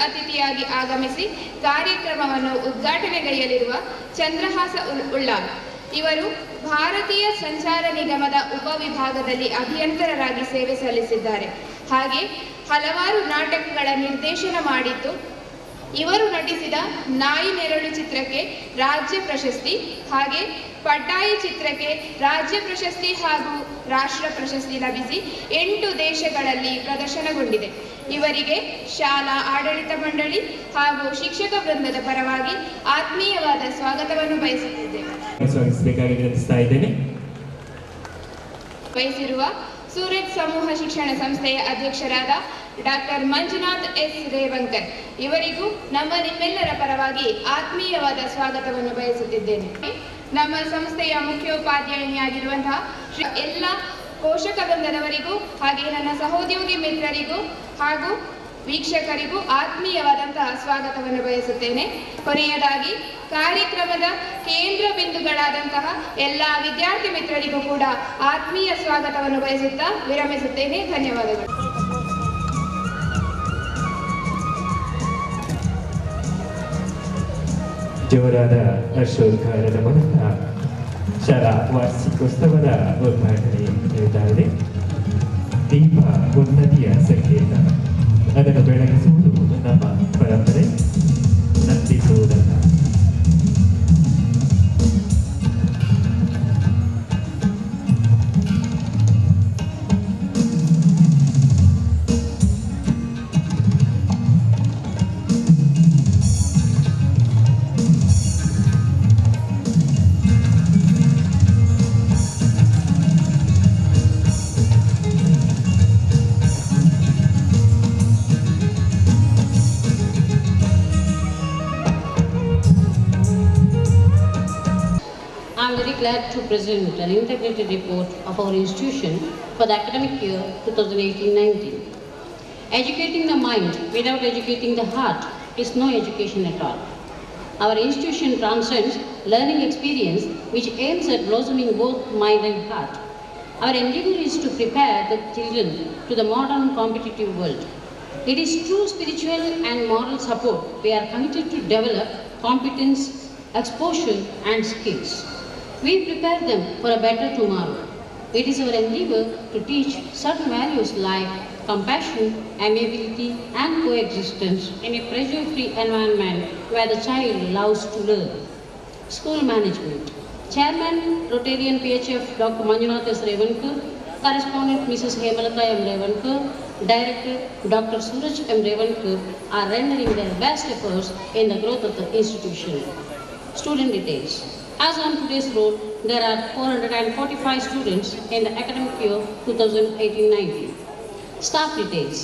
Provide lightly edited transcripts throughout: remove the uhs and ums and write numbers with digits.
ಅತಿಥಿಯಾಗಿ ಆಗಮಿಸಿ ಕಾರ್ಯಕ್ರಮವನ್ನು ಉದ್ಘಾಟನೆಗೈಯಲಿರುವ ಚಂದ್ರಹಾಸ ಉಳ್ಳಾಲ್ ಇವರು ಭಾರತೀಯ ಸಂಚಾರ ನಿಗಮದ ಉಪವಿಭಾಗದಲ್ಲಿ ಅಭಿಯಂತರರಾಗಿ ಸೇವೆ ಸಲ್ಲಿಸಿದ್ದಾರೆ. ಹಾಗೆ ಹಲವಾರು ನಾಟಕಗಳ ನಿರ್ದೇಶನ ಮಾಡಿದ್ದು ಇವರು ನಟಿಸಿದ ನಾಯಿ ನೆರಳು ಚಿತ್ರಕ್ಕೆ ರಾಜ್ಯ ಪ್ರಶಸ್ತಿ, ಹಾಗೆ ಪಡ್ಡಾಯಿ ಚಿತ್ರಕ್ಕೆ ರಾಜ್ಯ ಪ್ರಶಸ್ತಿ ಹಾಗೂ ರಾಷ್ಟ್ರ ಪ್ರಶಸ್ತಿ ಲಭಿಸಿ 8 ದೇಶಗಳಲ್ಲಿ ಪ್ರದರ್ಶನಗೊಂಡಿದೆ. ಇವರಿಗೆ ಶಾಲಾ ಆಡಳಿತ ಮಂಡಳಿ ಹಾಗೂ ಶಿಕ್ಷಕ ವೃಂದದ ಪರವಾಗಿ ಆತ್ಮೀಯವಾದ ಸ್ವಾಗತವನ್ನು ಬಯಸಿರುವ ಸೂರಜ್ ಸಮೂಹ ಶಿಕ್ಷಣ ಸಂಸ್ಥೆಯ ಅಧ್ಯಕ್ಷರಾದ ಡಾಕ್ಟರ್ ಮಂಜುನಾಥ್ ಎಸ್ ರೇವಂಕರ್ ಇವರಿಗೂ ನಿಮ್ಮೆಲ್ಲರ ಪರವಾಗಿ ಆತ್ಮೀಯವಾದ ಸ್ವಾಗತವನ್ನು ಬಯಸುತ್ತಿದ್ದೇನೆ. ನಮ್ಮ ಸಂಸ್ಥೆಯ ಮುಖ್ಯೋಪಾಧ್ಯಾಯಿನಿಯಾಗಿರುವಂತಹ ಎಲ್ಲ ಪೋಷಕ ವೃಂದದವರಿಗೂ ಹಾಗೆ ನನ್ನ ಸಹೋದ್ಯೋಗಿ ಮಿತ್ರರಿಗೂ ಹಾಗೂ ವೀಕ್ಷಕರಿಗೂ ಆತ್ಮೀಯವಾದಂತಹ ಸ್ವಾಗತವನ್ನು ಬಯಸುತ್ತೇನೆ. ಕೊನೆಯದಾಗಿ ಕಾರ್ಯಕ್ರಮದ ಕೇಂದ್ರ ಬಿಂದುಗಳಾದಂತಹ ಎಲ್ಲ ವಿದ್ಯಾರ್ಥಿ ಮಿತ್ರರಿಗೂ ಕೂಡ ಆತ್ಮೀಯ ಸ್ವಾಗತವನ್ನು ಬಯಸುತ್ತಾ ವಿರಮಿಸುತ್ತೇನೆ. ಧನ್ಯವಾದಗಳು. ಜೋರಾದ ಹರ್ಷೋದ್ಗಾರದ ಮೂಲಕ ಶಾಲಾ ವಾರ್ಷಿಕೋತ್ಸವದ ಉದ್ಘಾಟನೆ ನೀಡಿದ್ದಾರೆ. ದೀಪ ಉನ್ನತಿಯ ಸಂಕೇತ, ಅದನ್ನು ಬೆಳಗಿಸುವುದು ನಮ್ಮ ಪರಂಪರೆ, ನಂದಿಸುವುದಲ್ಲ. I am very glad to present an integrated report of our institution for the academic year 2018-19. Educating the mind without educating the heart is no education at all. Our institution transcends learning experience which aims at blossoming both mind and heart. Our endeavor is to prepare the children to the modern competitive world. It is through spiritual and moral support we are committed to develop competence, exposure and skills. We prepare them for a better tomorrow. It is our endeavor to teach certain values like compassion, amiability and coexistence in a pressure-free environment where the child loves to learn. School management. Chairman, Rotarian PHF Dr. Manjunath S. Revankar, Correspondent Mrs. Hemalata M. Revankar, Director Dr. Suraj M. Revankar are rendering their best efforts in the growth of the institution. Student details. As on today's roll, there are 445 students in the academic year 2018-19. Staff details.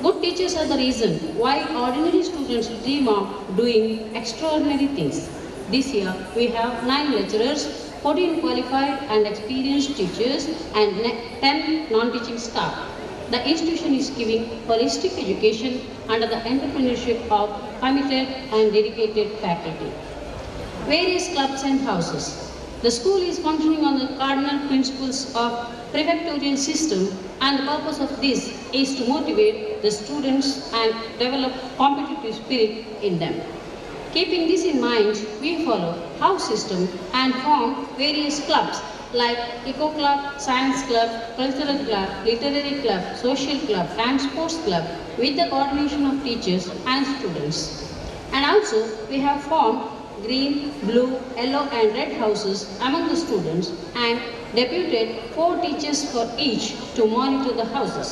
Good teachers are the reason why ordinary students dream of doing extraordinary things. This year, we have 9 lecturers, 14 qualified and experienced teachers, and 10 non-teaching staff. The institution is giving holistic education under the entrepreneurship of committed and dedicated faculty. Various clubs and houses. The school is functioning on the cardinal principles of prefectorial system, and the purpose of this is to motivate the students and develop competitive spirit in them. Keeping this in mind, we follow house system and form various clubs like Eco Club, Science Club, Cultural Club, Literary Club, Social Club and Sports Club with the coordination of teachers and students. And also we have formed green, blue, yellow and red houses among the students and deputed 4 teachers for each to monitor the houses.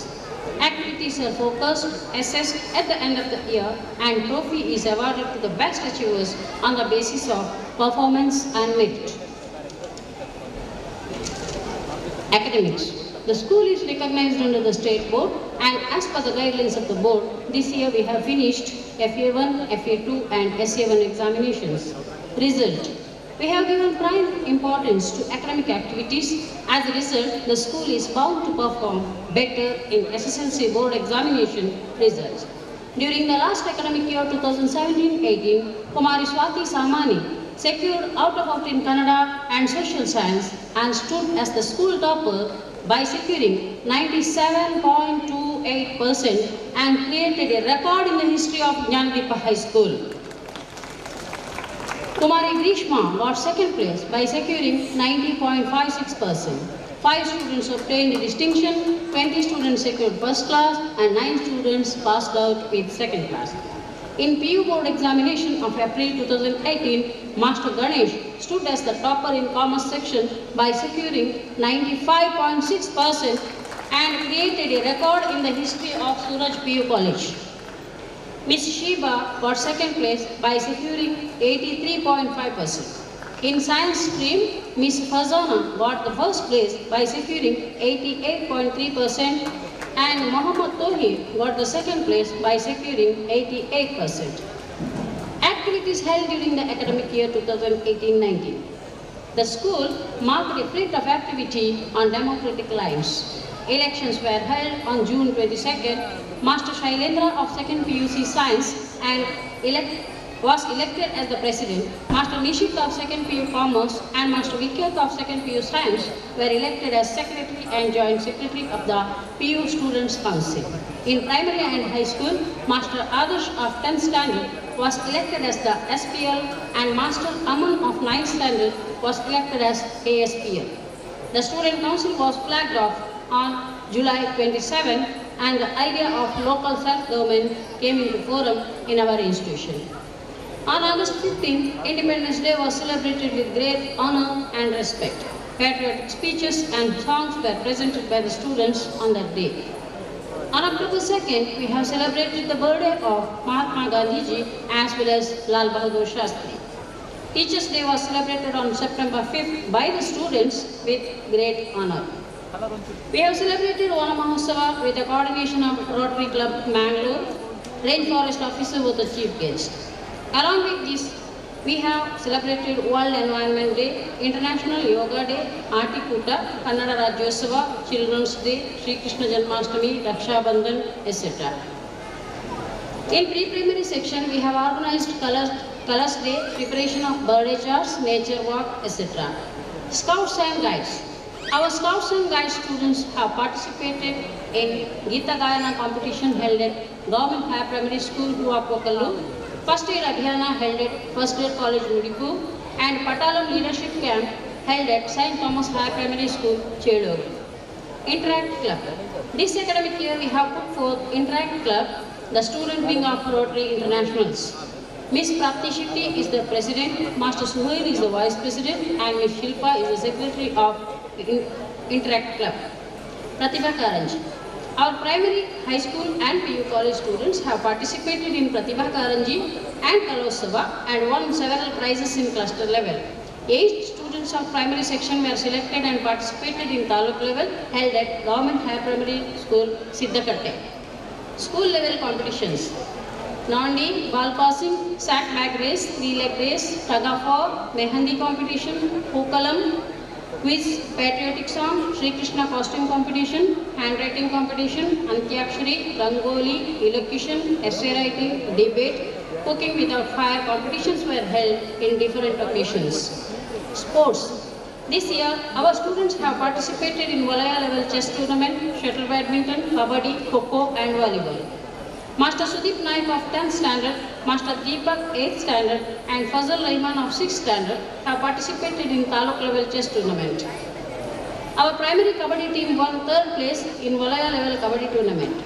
Activities are focused, assessed at the end of the year, and trophy is awarded to the best achievers on the basis of performance and merit. Academics. The school is recognized under the state board, and as per the guidelines of the board, this year we have finished FA1, FA2 and SA1 examinations. Result. We have given prime importance to academic activities. As a result, the school is bound to perform better in SSLC board examination results. During the last academic year 2017-18, Kumari Swati Samani secured out of out in Kannada and social science and stood as the school topper by securing 97.28% and created a record in the history of Jnanadeepa High School. Kumari Grishma got second place by securing 90.56%. 5 students obtained distinction, 20 students secured first class, and 9 students passed out with second class. In PU board examination of April 2018, Master Ganesh stood as the topper in commerce section by securing 95.6% and created a record in the history of Suraj PU College. Miss Sheba got second place by securing 83.5%. In science stream, Miss Fazana got the first place by securing 88.3%. and Mohammad Tohi got the second place by securing 88%. Activities held during the academic year 2018-19. The school marked a fleet of activity on democratic lines. Elections were held on June 22nd. Master Shailendra of 2nd PUC Science was elected as the president. Master Nishit of 2nd PU Commerce and Master Vikyat of 2nd PU Science were elected as secretary and joint secretary of the PU Students' Council. In primary and high school, Master Adarsh of 10th standard was elected as the SPL and Master Aman of 9th standard was elected as ASPL. The student council was flagged off on July 27 and the idea of local self-government came into forum in our institution. On August 15, Independence Day was celebrated with great honor and respect. Patriotic speeches and songs were presented by the students on that day. On October 2nd, we have celebrated the birthday of Mahatma Gandhiji as well as Lal Bahadur Shastri. Teachers' Day was celebrated on September 5th by the students with great honor. We have celebrated Vana Mahotsava with the coordination of Rotary Club Mangalore. Rainforest Officer was the chief guest. Along with this, we have celebrated World Environment Day, International Yoga Day, Artikuta, Kannada Rajyotsava, Children's Day, Sri Krishna Janmashtami, Raksha Bandhan, etc. In pre-primary section, we have organized Colors Day, preparation of birthday charts, nature walk, etc. Scouts and Guides. Our Scouts and Guides students have participated in Gita Gayana competition held at Government Higher Primary School, Huapokallu, First Aid Abhiyana held at First Aid College, Mudipu, and Patalam Leadership Camp held at St. Thomas High Primary School, Chedoru. Interact Club. This academic year we have put forth Interact Club, the student wing of Rotary Internationals. Miss Prapti Shetty is the president, Master Suhail is the vice president, and Miss Shilpa is the secretary of Interact Club. Pratibha Karanji. Our primary, high school and PU college students have participated in Pratibha Karanji and Kalosava and won several prizes in cluster level. 8 students of primary section were selected and participated in Taluk level held at Government Higher Primary School, Siddhakatte. School level competitions. Nandi, ball passing, sack bag race, 3-leg race, tug of war, Mehandi competition, Pookalam, quiz, patriotic song, Sri Krishna costume competition, handwriting competition, Antyakshari, Rangoli, elocution, essay writing, debate, cooking without fire competitions were held in different occasions. Sports. This year, our students have participated in Valaya level chess tournament, shuttle badminton, kabaddi, kho-kho and volleyball. Master Sudeep Naik of 10th standard, Master Deepak 8th standard and Fazal Rahman of 6th standard have participated in Taluk level chess tournament. Our primary kabaddi team won 3rd place in Valaya level kabaddi tournament.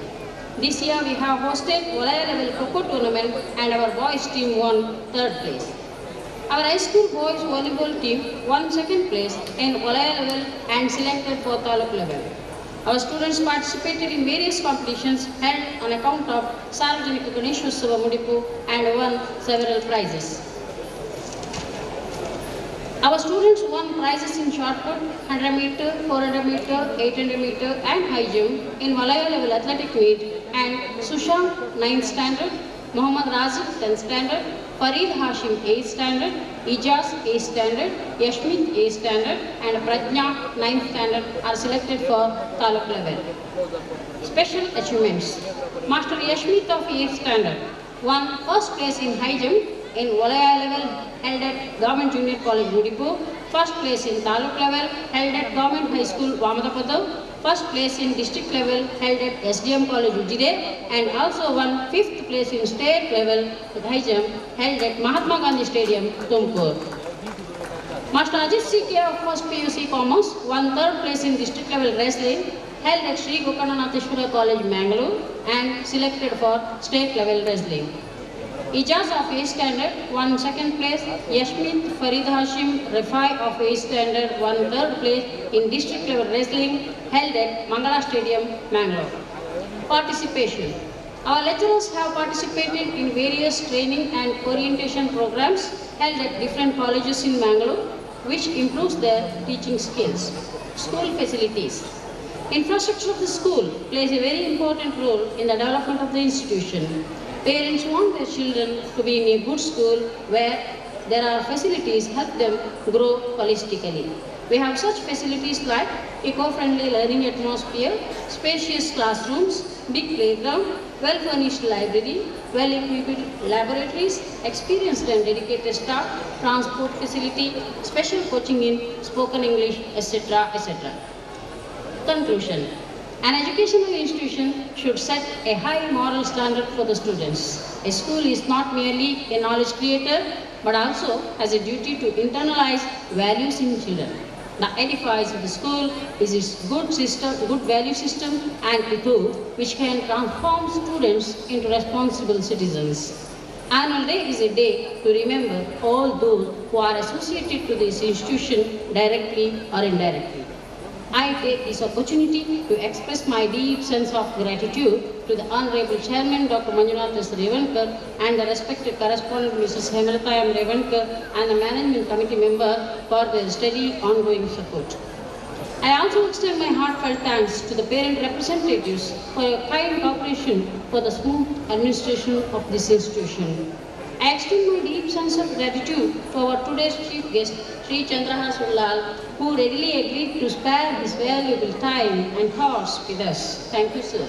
This year we have hosted Valaya level kho-kho tournament and our boys team won 3rd place. Our high school boys volleyball team won 2nd place in Valaya level and selected for Taluk level. Our students participated in various competitions held on account of Sarvajanika Ganeshotsav Mudipu and won several prizes. Our students won prizes in shot put, 100 meter, 400 meter, 800 meter and high jump in Valaya level athletic meet and Sushant 9th standard, Muhammad Razik 10th standard, Farid Hashim 8th standard, Ijaz 8th standard, Yashmit 8th standard and Prajna 9th standard are selected for Taluk level. Special achievements. Master Yashmit of 8th standard won 1st place in high jump in Valaya level held at Government Junior College, Mudipu First place in Taluk level held at Government High School, Vamadapadu. First place in district level held at SDM College, Ujide, and also won 5th place in state level with high jump held at Mahatma Gandhi Stadium, Tumkur. Master Ajit CK of first PUC Commerce won 3rd place in district level wrestling held at Sri Gokarnanatheshwara College, Mangalore, and selected for state level wrestling. Ijaz of 8th standard won 2nd place. Yashmit Farid Hashim Rafai of 8th standard won 3rd place in district level wrestling held at Mangala Stadium, Mangalore. Participation. Our lecturers have participated in various training and orientation programs held at different colleges in Mangalore, which improves their teaching skills. School facilities. Infrastructure of the school plays a very important role in the development of the institution. Parents want their children to be in a good school where there are facilities help them grow holistically. We have such facilities like eco-friendly learning atmosphere, spacious classrooms, big playground, well-furnished library, well-equipped laboratories, experienced and dedicated staff, transport facility, special coaching in spoken English, etc., etc. Conclusion. An educational institution should set a high moral standard for the students. A school is not merely a knowledge creator, but also has a duty to internalize values in children. The edifice of the school is its good value system and ethos, which can transform students into responsible citizens. Annual Day is a day to remember all those who are associated to this institution directly or indirectly. I take this opportunity to express my deep sense of gratitude to the Honorable Chairman Dr. Manjunath S. Revankar and the respected correspondent Mrs. Hemlata M. Revankar and the Management Committee member for their steady ongoing support. I also extend my heartfelt thanks to the parent representatives for your kind cooperation for the smooth administration of this institution. I extend my deep sense of gratitude to our today's chief guest, Sri Chandrahas Ullal, who readily agreed to spare his valuable time and thoughts with us. Thank you, sir.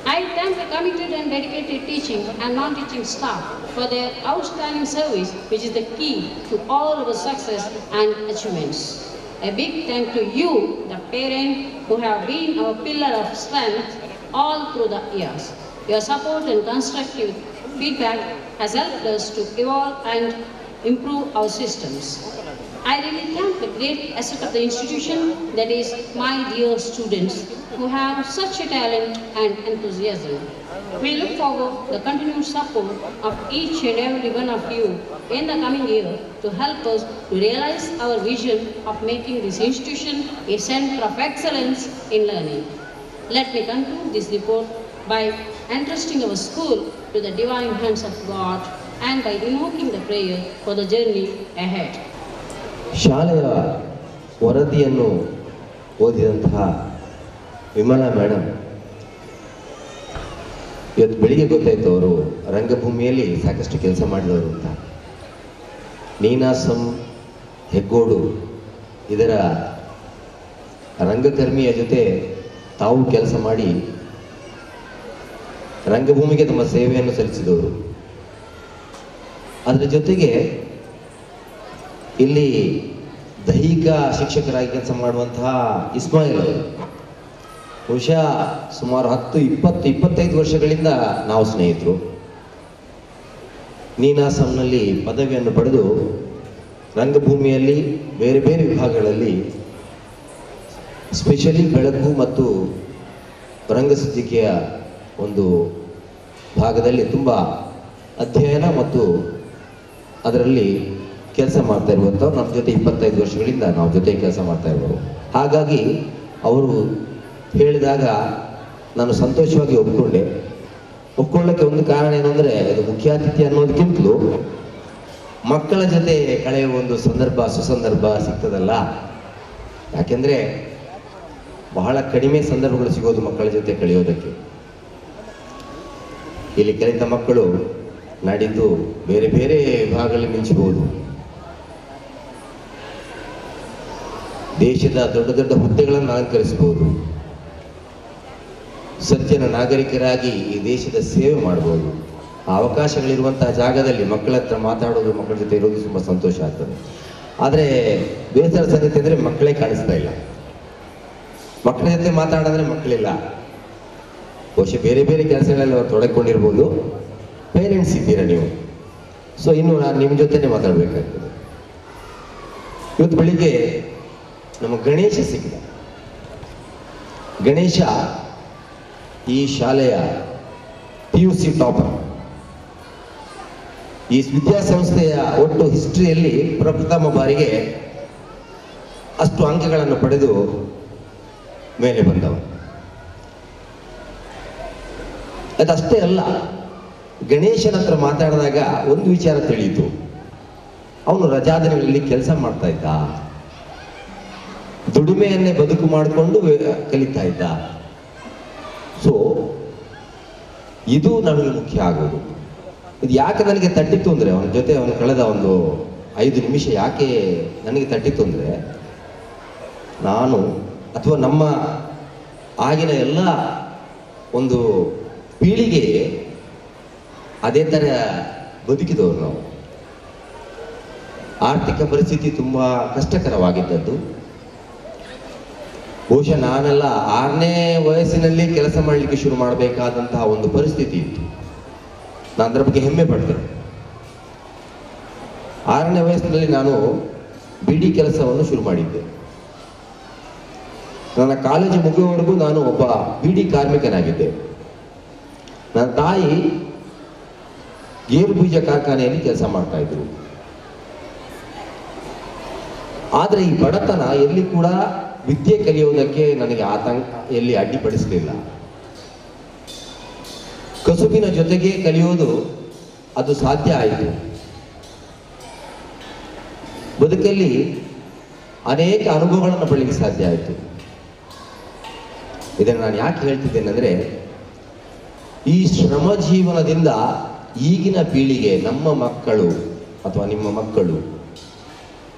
I thank the committed and dedicated teaching and non-teaching staff for their outstanding service, which is the key to all our success and achievements. A big thank to you, the parents, who have been our pillar of strength all through the years. Your support and constructive feedback has helped us to evolve and improve our systems. I really thank the great asset of the institution, that is my dear students, who have such a talent and enthusiasm. We look forward to the continued support of each and every one of you in the coming year to help us to realize our vision of making this institution a center of excellence in learning. Let me conclude this report by entrusting our school to the divine hands of God and by invoking the prayer for the journey ahead. ಶಾಲೆಯ ವರದಿಯನ್ನು ಓದಿದಂತಹ Vimala madam ಇವತ್ತು ಬೆಳಿಗ್ಗೆ ಗೊತ್ತಾಯಿತು ಅವರು ರಂಗಭೂಮಿಯಲ್ಲಿ ಸಾಕಷ್ಟು ಕೆಲಸ ಮಾಡಿದವರು ಅಂತ. ನೀನಾಸಂ ಹೆಗ್ಗೋಡು ಇದರ ರಂಗಕರ್ಮಿಯ ಜೊತೆ ತಾವು ಕೆಲಸ ಮಾಡಿ ರಂಗಭೂಮಿಗೆ ತಮ್ಮ ಸೇವೆಯನ್ನು ಸಲ್ಲಿಸಿದವರು. ಅದರ ಜೊತೆಗೆ ಇಲ್ಲಿ ದೈಹಿಕ ಶಿಕ್ಷಕರಾಗಿ ಕೆಲಸ ಮಾಡುವಂತಹ ಇಸ್ಮಾಯಿಲ್ ಅವರು ಬಹುಶಃ ಸುಮಾರು 10-25 ವರ್ಷಗಳಿಂದ ನಾವು ಸ್ನೇಹಿತರು. ನೀನಾಸಂನಲ್ಲಿ ಪದವಿಯನ್ನು ಪಡೆದು ರಂಗಭೂಮಿಯಲ್ಲಿ ಬೇರೆ ಬೇರೆ ವಿಭಾಗಗಳಲ್ಲಿ ಸ್ಪೆಷಲಿ ಬೆಳಕು ಮತ್ತು ರಂಗಸಜ್ಜಿಕೆಯ ಒಂದು ಭಾಗದಲ್ಲಿ ತುಂಬ ಅಧ್ಯಯನ ಮತ್ತು ಅದರಲ್ಲಿ ಕೆಲಸ ಮಾಡ್ತಾ ಇರುವಂಥವ್ರು. ನಮ್ಮ ಜೊತೆ 25 ವರ್ಷಗಳಿಂದ ನಾವು ಜೊತೆ ಕೆಲಸ ಮಾಡ್ತಾ ಇರೋರು. ಹಾಗಾಗಿ ಅವರು ಹೇಳಿದಾಗ ನಾನು ಸಂತೋಷವಾಗಿ ಒಪ್ಕೊಳ್ಳೋಕ್ಕೆ ಒಂದು ಕಾರಣ ಏನಂದರೆ, ಇದು ಮುಖ್ಯ ಅತಿಥಿ ಅನ್ನೋದಕ್ಕಿಂತಲೂ ಮಕ್ಕಳ ಜೊತೆ ಕಳೆಯುವ ಒಂದು ಸುಸಂದರ್ಭ ಸಿಗ್ತದಲ್ಲ. ಯಾಕೆಂದರೆ ಬಹಳ ಕಡಿಮೆ ಸಂದರ್ಭಗಳು ಸಿಗೋದು ಮಕ್ಕಳ ಜೊತೆ ಕಳೆಯೋದಕ್ಕೆ. ಇಲ್ಲಿ ಕಲಿತ ಮಕ್ಕಳು ನಾಡಿದ್ದು ಬೇರೆ ಬೇರೆ ವಿಭಾಗಗಳಲ್ಲಿ ಮಿಂಚಬಹುದು. ದೇಶದ ದೊಡ್ಡ ದೊಡ್ಡ ಹುದ್ದೆಗಳನ್ನು ಅಲಂಕರಿಸಬಹುದು. ಸಜ್ಜನ ನಾಗರಿಕರಾಗಿ ಈ ದೇಶದ ಸೇವೆ ಮಾಡಬಹುದು. ಆ ಅವಕಾಶಗಳಿರುವಂತಹ ಜಾಗದಲ್ಲಿ ಮಕ್ಕಳ ಹತ್ರ ಮಾತಾಡೋದು, ಮಕ್ಕಳ ಜೊತೆ ಇರೋದು ತುಂಬ ಸಂತೋಷ ಆಗ್ತದೆ. ಆದರೆ ಬೇಸರ ಸಂಗತಿ ಅಂದರೆ ಮಕ್ಕಳೇ ಕಾಣಿಸ್ತಾ ಇಲ್ಲ. ಮಕ್ಕಳ ಜೊತೆ ಮಾತಾಡಿದ್ರೆ ಮಕ್ಕಳಿಲ್ಲ. ಬಹುಶಃ ಬೇರೆ ಬೇರೆ ಕೆಲಸಗಳಲ್ಲಿ ಅವರು ತೊಡಗಿಕೊಂಡಿರ್ಬೋದು. ಪೇರೆಂಟ್ಸ್ ಇದ್ದೀರಾ ನೀವು, ಸೊ ಇನ್ನು ನಾನು ನಿಮ್ಮ ಜೊತೆನೇ ಮಾತಾಡಬೇಕಾಗ್ತದೆ. ಇವತ್ತು ಬೆಳಿಗ್ಗೆ ನಮ್ಮ ಗಣೇಶ ಸಿಕ್ಕಿದ. ಗಣೇಶ ಈ ಶಾಲೆಯ PUC ಟಾಪರ್. ಈ ವಿದ್ಯಾಸಂಸ್ಥೆಯ ಒಟ್ಟು ಹಿಸ್ಟ್ರಿಯಲ್ಲಿ ಪ್ರಪ್ರಥಮ ಬಾರಿಗೆ ಅಷ್ಟು ಅಂಕಗಳನ್ನು ಪಡೆದು ಮೇಲೆ ಬಂದವ. ಅದಷ್ಟೇ ಅಲ್ಲ, ಗಣೇಶನ ಹತ್ರ ಮಾತಾಡಿದಾಗ ಒಂದು ವಿಚಾರ ತಿಳಿಯಿತು. ಅವನು ರಜಾದಿನಗಳಲ್ಲಿ ಕೆಲಸ ಮಾಡ್ತಾ ಇದ್ದ, ದುಡಿಮೆಯನ್ನೇ ಬದುಕು ಮಾಡಿಕೊಂಡು ಕಲಿತಾ ಇದ್ದ. ಸೊ ಇದು ನಮಗೆ ಮುಖ್ಯ ಆಗೋದು. ಇದು ಯಾಕೆ ನನಗೆ ತಟ್ಟಿತ್ತು ಅಂದರೆ, ಅವನ ಜೊತೆ ಅವನು ಕಳೆದ ಒಂದು 5 ನಿಮಿಷ ಯಾಕೆ ನನಗೆ ತಟ್ಟಿತ್ತು ಅಂದರೆ, ನಾನು ಅಥವಾ ನಮ್ಮ ಆಗಿನ ಎಲ್ಲ ಒಂದು ಪೀಳಿಗೆ ಅದೇ ಥರ ಬದುಕಿದವರು ನಾವು. ಆರ್ಥಿಕ ಪರಿಸ್ಥಿತಿ ತುಂಬ ಕಷ್ಟಕರವಾಗಿದ್ದದ್ದು. ಬಹುಶಃ ನಾನೆಲ್ಲ 6ನೇ ವಯಸ್ಸಿನಲ್ಲಿ ಕೆಲಸ ಮಾಡಲಿಕ್ಕೆ ಶುರು ಮಾಡಬೇಕಾದಂತಹ ಒಂದು ಪರಿಸ್ಥಿತಿ ಇತ್ತು. ನಾನು ಅದರ ಬಗ್ಗೆ ಹೆಮ್ಮೆ ಪಡ್ತೇನೆ. 6ನೇ ವಯಸ್ಸಿನಲ್ಲಿ ನಾನು ಬಿಡಿ ಕೆಲಸವನ್ನು ಶುರು ಮಾಡಿದ್ದೆ. ನನ್ನ ಕಾಲೇಜು ಮುಗಿಯುವವರೆಗೂ ನಾನು ಒಬ್ಬ ಬಿಡಿ ಕಾರ್ಮಿಕನಾಗಿದ್ದೆ. ನನ್ನ ತಾಯಿ ಗೇರು ಬೀಜ ಕಾರ್ಖಾನೆಯಲ್ಲಿ ಕೆಲಸ ಮಾಡ್ತಾ ಇದ್ರು. ಆದರೆ ಈ ಬಡತನ ಎಲ್ಲಿ ಕೂಡ ವಿದ್ಯೆ ಕಲಿಯುವುದಕ್ಕೆ ನನಗೆ ಆತಂಕ ಎಲ್ಲಿ ಅಡ್ಡಿಪಡಿಸಲಿಲ್ಲ. ಕಸುಬಿನ ಜೊತೆಗೆ ಕಲಿಯೋದು ಅದು ಸಾಧ್ಯ ಆಯಿತು. ಬದುಕಲ್ಲಿ ಅನೇಕ ಅನುಭವಗಳನ್ನು ಪಡೆಯಲಿಕ್ಕೆ ಸಾಧ್ಯ ಆಯಿತು. ಇದನ್ನು ನಾನು ಯಾಕೆ ಹೇಳ್ತಿದ್ದೇನೆ ಅಂದರೆ, ಈ ಶ್ರಮ ಜೀವನದಿಂದ ಈಗಿನ ಪೀಳಿಗೆ, ನಮ್ಮ ಮಕ್ಕಳು ಅಥವಾ ನಿಮ್ಮ ಮಕ್ಕಳು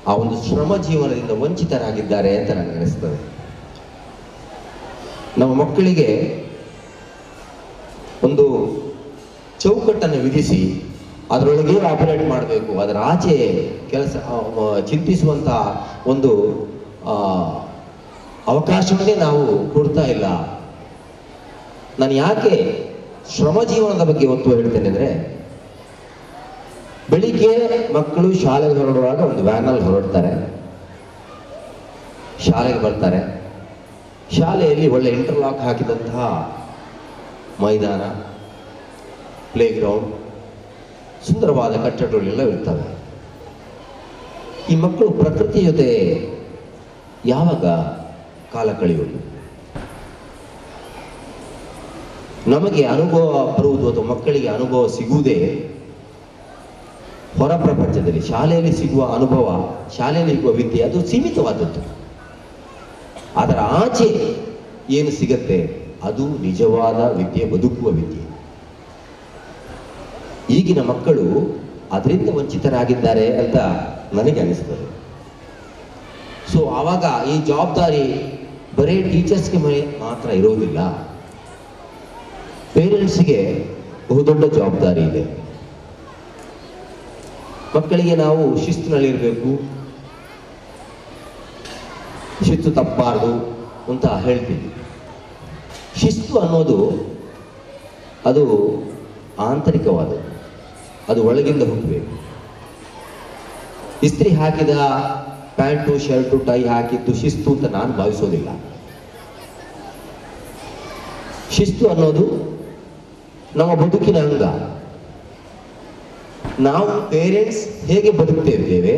ಆ ಒಂದು ಶ್ರಮ ಜೀವನದಿಂದ ವಂಚಿತರಾಗಿದ್ದಾರೆ ಅಂತ ನನಗೆ ಅನಿಸ್ತದೆ. ನಮ್ಮ ಮಕ್ಕಳಿಗೆ ಒಂದು ಚೌಕಟ್ಟನ್ನು ವಿಧಿಸಿ ಅದರೊಳಗೆ ಆಪರೇಟ್ ಮಾಡಬೇಕು, ಅದರ ಆಚೆ ಕೆಲಸ ಚಿಂತಿಸುವಂಥ ಒಂದು ಅವಕಾಶವನ್ನೇ ನಾವು ಕೊಡ್ತಾ ಇಲ್ಲ. ನಾನು ಯಾಕೆ ಶ್ರಮ ಜೀವನದ ಬಗ್ಗೆ ಒತ್ತು ಹೇಳ್ತೇನೆ ಅಂದರೆ, ಬೆಳಿಗ್ಗೆ ಮಕ್ಕಳು ಶಾಲೆಗೆ ಹೊರಡುವಾಗ ಒಂದು ವ್ಯಾನಲ್ಲಿ ಹೊರಡ್ತಾರೆ, ಶಾಲೆಗೆ ಬರ್ತಾರೆ. ಶಾಲೆಯಲ್ಲಿ ಒಳ್ಳೆ ಇಂಟರ್ಲಾಕ್ ಹಾಕಿದಂತಹ ಮೈದಾನ, ಪ್ಲೇ ಗ್ರೌಂಡ್, ಸುಂದರವಾದ ಕಟ್ಟಡಗಳೆಲ್ಲ ಇರ್ತವೆ. ಈ ಮಕ್ಕಳು ಪ್ರಕೃತಿ ಜೊತೆ ಯಾವಾಗ ಕಾಲ ಕಳೆಯುವುದು? ನಮಗೆ ಅನುಭವ ಬರುವುದು ಅಥವಾ ಮಕ್ಕಳಿಗೆ ಅನುಭವ ಸಿಗುವುದೇ ಹೊರ ಪ್ರಪಂಚದಲ್ಲಿ. ಶಾಲೆಯಲ್ಲಿ ಸಿಗುವ ಅನುಭವ, ಶಾಲೆಯಲ್ಲಿ ಸಿಗುವ ವಿದ್ಯೆ ಅದು ಸೀಮಿತವಾದದ್ದು. ಅದರ ಆಚೆ ಏನು ಸಿಗತ್ತೆ ಅದು ನಿಜವಾದ ವಿದ್ಯೆ, ಬದುಕುವ ವಿದ್ಯೆ. ಈಗಿನ ಮಕ್ಕಳು ಅದರಿಂದ ವಂಚಿತರಾಗಿದ್ದಾರೆ ಅಂತ ನನಗೆ ಅನಿಸ್ತದೆ. ಸೊ ಆವಾಗ ಈ ಜವಾಬ್ದಾರಿ ಬರೀ ಟೀಚರ್ಸ್ಗೆ ಮಾತ್ರ ಇರೋದಿಲ್ಲ, ಪೇರೆಂಟ್ಸ್ಗೆ ಬಹುದೊಡ್ಡ ಜವಾಬ್ದಾರಿ ಇದೆ. ಮಕ್ಕಳಿಗೆ ನಾವು ಶಿಸ್ತಿನಲ್ಲಿರಬೇಕು, ಶಿಸ್ತು ತಪ್ಪಬಾರ್ದು ಅಂತ ಹೇಳ್ತೀವಿ. ಶಿಸ್ತು ಅನ್ನೋದು ಅದು ಆಂತರಿಕವಾದದ್ದು, ಅದು ಒಳಗಿಂದ ಹುಟ್ಟಬೇಕು. ಇಸ್ತ್ರಿ ಹಾಕಿದ ಪ್ಯಾಂಟು ಶರ್ಟು ಟೈ ಹಾಕಿದ್ದು ಶಿಸ್ತು ಅಂತ ನಾನು ಭಾವಿಸೋದಿಲ್ಲ. ಶಿಸ್ತು ಅನ್ನೋದು ನಮ್ಮ ಬದುಕಿನ ಅಂಗ. ನಾವು ಪೇರೆಂಟ್ಸ್ ಹೇಗೆ ಬದುಕ್ತಿದ್ದೇವೆ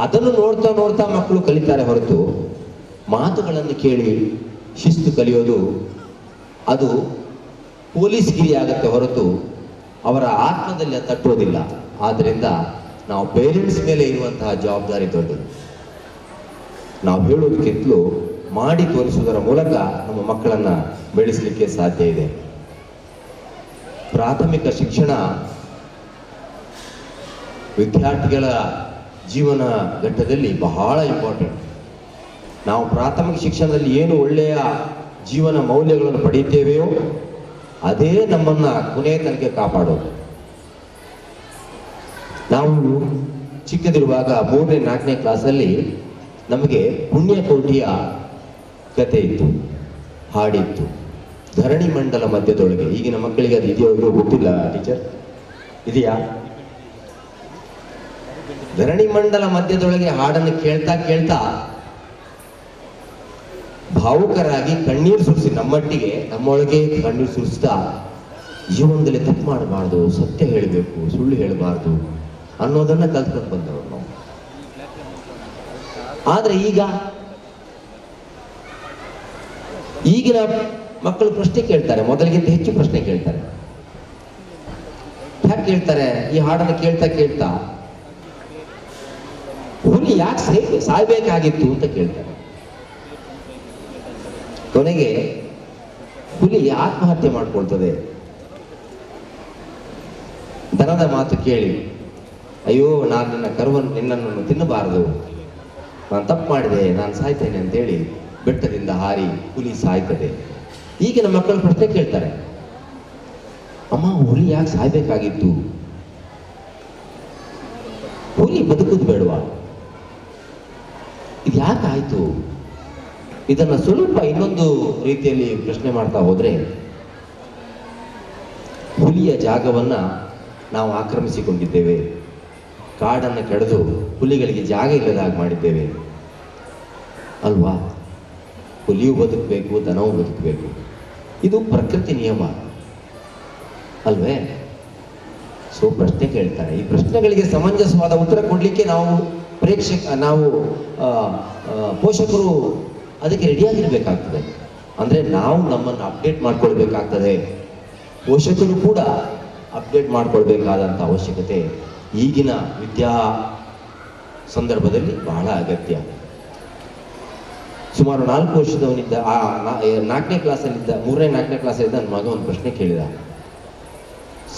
ಅದನ್ನು ನೋಡ್ತಾ ನೋಡ್ತಾ ಮಕ್ಕಳು ಕಲಿತಾರೆ ಹೊರತು, ಮಾತುಗಳನ್ನು ಕೇಳಿ ಶಿಸ್ತು ಕಲಿಯೋದು ಅದು ಪೊಲೀಸ್ಗಿರಿ ಆಗತ್ತೆ ಹೊರತು ಅವರ ಆತ್ಮದಲ್ಲಿ ತಟ್ಟೋದಿಲ್ಲ. ಆದ್ದರಿಂದ ನಾವು ಪೇರೆಂಟ್ಸ್ ಮೇಲೆ ಇರುವಂತಹ ಜವಾಬ್ದಾರಿ ದೊಡ್ಡದು. ನಾವು ಹೇಳೋದಕ್ಕಿಂತಲೂ ಮಾಡಿ ತೋರಿಸುವುದರ ಮೂಲಕ ನಮ್ಮ ಮಕ್ಕಳನ್ನು ಬೆಳೆಸಲಿಕ್ಕೆ ಸಾಧ್ಯ ಇದೆ. ಪ್ರಾಥಮಿಕ ಶಿಕ್ಷಣ ವಿದ್ಯಾರ್ಥಿಗಳ ಜೀವನ ಘಟ್ಟದಲ್ಲಿ ಬಹಳ ಇಂಪಾರ್ಟೆಂಟ್. ನಾವು ಪ್ರಾಥಮಿಕ ಶಿಕ್ಷಣದಲ್ಲಿ ಏನು ಒಳ್ಳೆಯ ಜೀವನ ಮೌಲ್ಯಗಳನ್ನು ಪಡೆಯುತ್ತೇವೆಯೋ ಅದೇ ನಮ್ಮನ್ನು ಕೊನೆಯ ತನಕ ಕಾಪಾಡೋದು. ನಾವು ಚಿಕ್ಕದಿರುವಾಗ 3ನೇ 4ನೇ ಕ್ಲಾಸಲ್ಲಿ ನಮಗೆ ಪುಣ್ಯಕೋಟಿಯ ಕತೆ ಇತ್ತು, ಹಾಡಿತ್ತು. ಧರಣಿ ಮಂಡಲ ಮಧ್ಯದೊಳಗೆ. ಈಗಿನ ಮಕ್ಕಳಿಗೆ ಅದು ಇದೆಯೋ ಇಲ್ಲೋ ಗೊತ್ತಿಲ್ಲ ಟೀಚರ್, ಇದೆಯಾ? ಧರಣಿ ಮಂಡಲ ಮಧ್ಯದೊಳಗೆ ಹಾಡನ್ನು ಕೇಳ್ತಾ ಕೇಳ್ತಾ ಭಾವುಕರಾಗಿ ಕಣ್ಣೀರು ಸುರಿಸಿ, ನಮ್ಮಟ್ಟಿಗೆ ನಮ್ಮೊಳಗೆ ಕಣ್ಣೀರು ಸುರಿಸ್ತಾ ಜೀವನದಲ್ಲಿ ತಪ್ಪು ಮಾಡಬಾರ್ದು, ಸತ್ಯ ಹೇಳಬೇಕು, ಸುಳ್ಳು ಹೇಳಬಾರ್ದು ಅನ್ನೋದನ್ನ ಕಲ್ತ್ಕೊಂಡು ಬಂದವರು ನಾವು. ಆದ್ರೆ ಈಗಿನ ಮಕ್ಕಳು ಪ್ರಶ್ನೆ ಕೇಳ್ತಾರೆ, ಮೊದಲಿಗಿಂತ ಹೆಚ್ಚು ಪ್ರಶ್ನೆ ಕೇಳ್ತಾರೆ. ಯಾಕೆ ಕೇಳ್ತಾರೆ? ಈ ಹಾಡನ್ನು ಕೇಳ್ತಾ ಕೇಳ್ತಾ ಹುಲಿ ಯಾಕೆ ಸಾಯ್ಬೇಕಾಗಿತ್ತು ಅಂತ ಕೇಳ್ತಾರೆ. ಕೊನೆಗೆ ಹುಲಿ ಆತ್ಮಹತ್ಯೆ ಮಾಡ್ಕೊಳ್ತದೆ. ದನದ ಮಾತು ಕೇಳಿ, ಅಯ್ಯೋ ನಾನು ನಿನ್ನನ್ನು ತಿನ್ನಬಾರದು, ನಾನು ತಪ್ಪು ಮಾಡಿದೆ, ನಾನು ಸಾಯ್ತೇನೆ ಅಂತೇಳಿ ಬೆಟ್ಟದಿಂದ ಹಾರಿ ಹುಲಿ ಸಾಯ್ತದೆ. ಈಗಿನ ಮಕ್ಕಳು ಪ್ರಶ್ನೆ ಕೇಳ್ತಾರೆ, ಅಮ್ಮ ಹುಲಿ ಯಾಕೆ ಸಾಯ್ಬೇಕಾಗಿತ್ತು? ಹುಲಿ ಬದುಕುದು ಬೇಡವಾ? ಇದು ಯಾಕಾಯ್ತು? ಇದನ್ನ ಸ್ವಲ್ಪ ಇನ್ನೊಂದು ರೀತಿಯಲ್ಲಿ ಪ್ರಶ್ನೆ ಮಾಡ್ತಾ ಹೋದ್ರೆ, ಹುಲಿಯ ಜಾಗವನ್ನ ನಾವು ಆಕ್ರಮಿಸಿಕೊಂಡಿದ್ದೇವೆ, ಕಾಡನ್ನು ಕೆಡೆದು ಹುಲಿಗಳಿಗೆ ಜಾಗ ಇಲ್ಲದಾಗ ಮಾಡಿದ್ದೇವೆ ಅಲ್ವಾ? ಹುಲಿಯೂ ಬದುಕಬೇಕು, ದನವೂ ಬದುಕಬೇಕು, ಇದು ಪ್ರಕೃತಿ ನಿಯಮ ಅಲ್ವೇ? ಸೊ ಪ್ರಶ್ನೆ ಕೇಳ್ತಾರೆ. ಈ ಪ್ರಶ್ನೆಗಳಿಗೆ ಸಮಂಜಸವಾದ ಉತ್ತರ ಕೊಡ್ಲಿಕ್ಕೆ ನಾವು ಪೋಷಕರು ಅದಕ್ಕೆ ರೆಡಿಯಾಗಿರ್ಬೇಕಾಗ್ತದೆ. ಅಂದ್ರೆ ನಾವು ನಮ್ಮನ್ನು ಅಪ್ಡೇಟ್ ಮಾಡ್ಕೊಳ್ಬೇಕಾಗ್ತದೆ. ಪೋಷಕರು ಕೂಡ ಅಪ್ಡೇಟ್ ಮಾಡ್ಕೊಳ್ಬೇಕಾದಂಥ ಅವಶ್ಯಕತೆ ಈಗಿನ ವಿದ್ಯಾ ಸಂದರ್ಭದಲ್ಲಿ ಬಹಳ ಅಗತ್ಯ. ಸುಮಾರು 4 ವರ್ಷದವನಿದ್ದ 4ನೇ ಕ್ಲಾಸಲ್ಲಿದ್ದ 3ನೇ 4ನೇ ಕ್ಲಾಸಲ್ಲಿದ್ದ ನನ್ನ ಮಗ ಒಂದು ಪ್ರಶ್ನೆ ಕೇಳಿದ.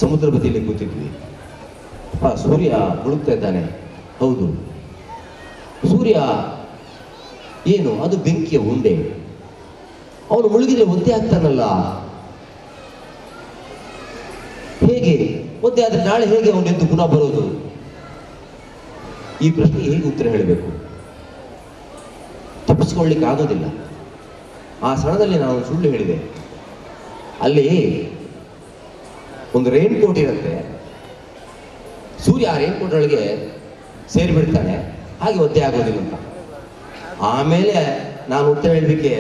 ಸಮುದ್ರ ಬದಿಯಲ್ಲಿ ಕೂತಿದ್ವಿ, ಸೂರ್ಯ ಮುಳುಗ್ತಾ ಇದ್ದಾನೆ. ಹೌದು. ಸೂರ್ಯ ಏನು? ಅದು ಬೆಂಕಿಯ ಉಂಡೆ. ಅವನು ಮುಳುಗಿದ್ರೆ ಒದ್ದೆ ಆಗ್ತಾನಲ್ಲ, ಹೇಗೆ ಒದ್ದೆ ಆದ್ರೆ ನಾಳೆ ಹೇಗೆ ಅವನೆದ್ದು ಪುನಃ ಬರೋದು? ಈ ಪ್ರಶ್ನೆಗೆ ಹೇಗೆ ಉತ್ತರ ಹೇಳಬೇಕು? ತಪ್ಪಿಸ್ಕೊಳ್ಳಿಕ್ಕೆ ಆಗೋದಿಲ್ಲ. ಆ ಕ್ಷಣದಲ್ಲಿ ನಾನು ಸುಳ್ಳು ಹೇಳಿದೆ. ಅಲ್ಲಿ ಒಂದು ರೈನ್ ಕೋಟ್ ಇರುತ್ತೆ, ಸೂರ್ಯ ಆ ರೈನ್ ಕೋಟ್ ಒಳಗೆ ಸೇರಿಬಿಡ್ತಾನೆ, ಹಾಗೆ ಒದ್ದೆ ಆಗೋದಿಲ್ಲ ಅಂತ. ಆಮೇಲೆ ನಾನು ಉತ್ತರ ಹೇಳಲಿಕ್ಕೆ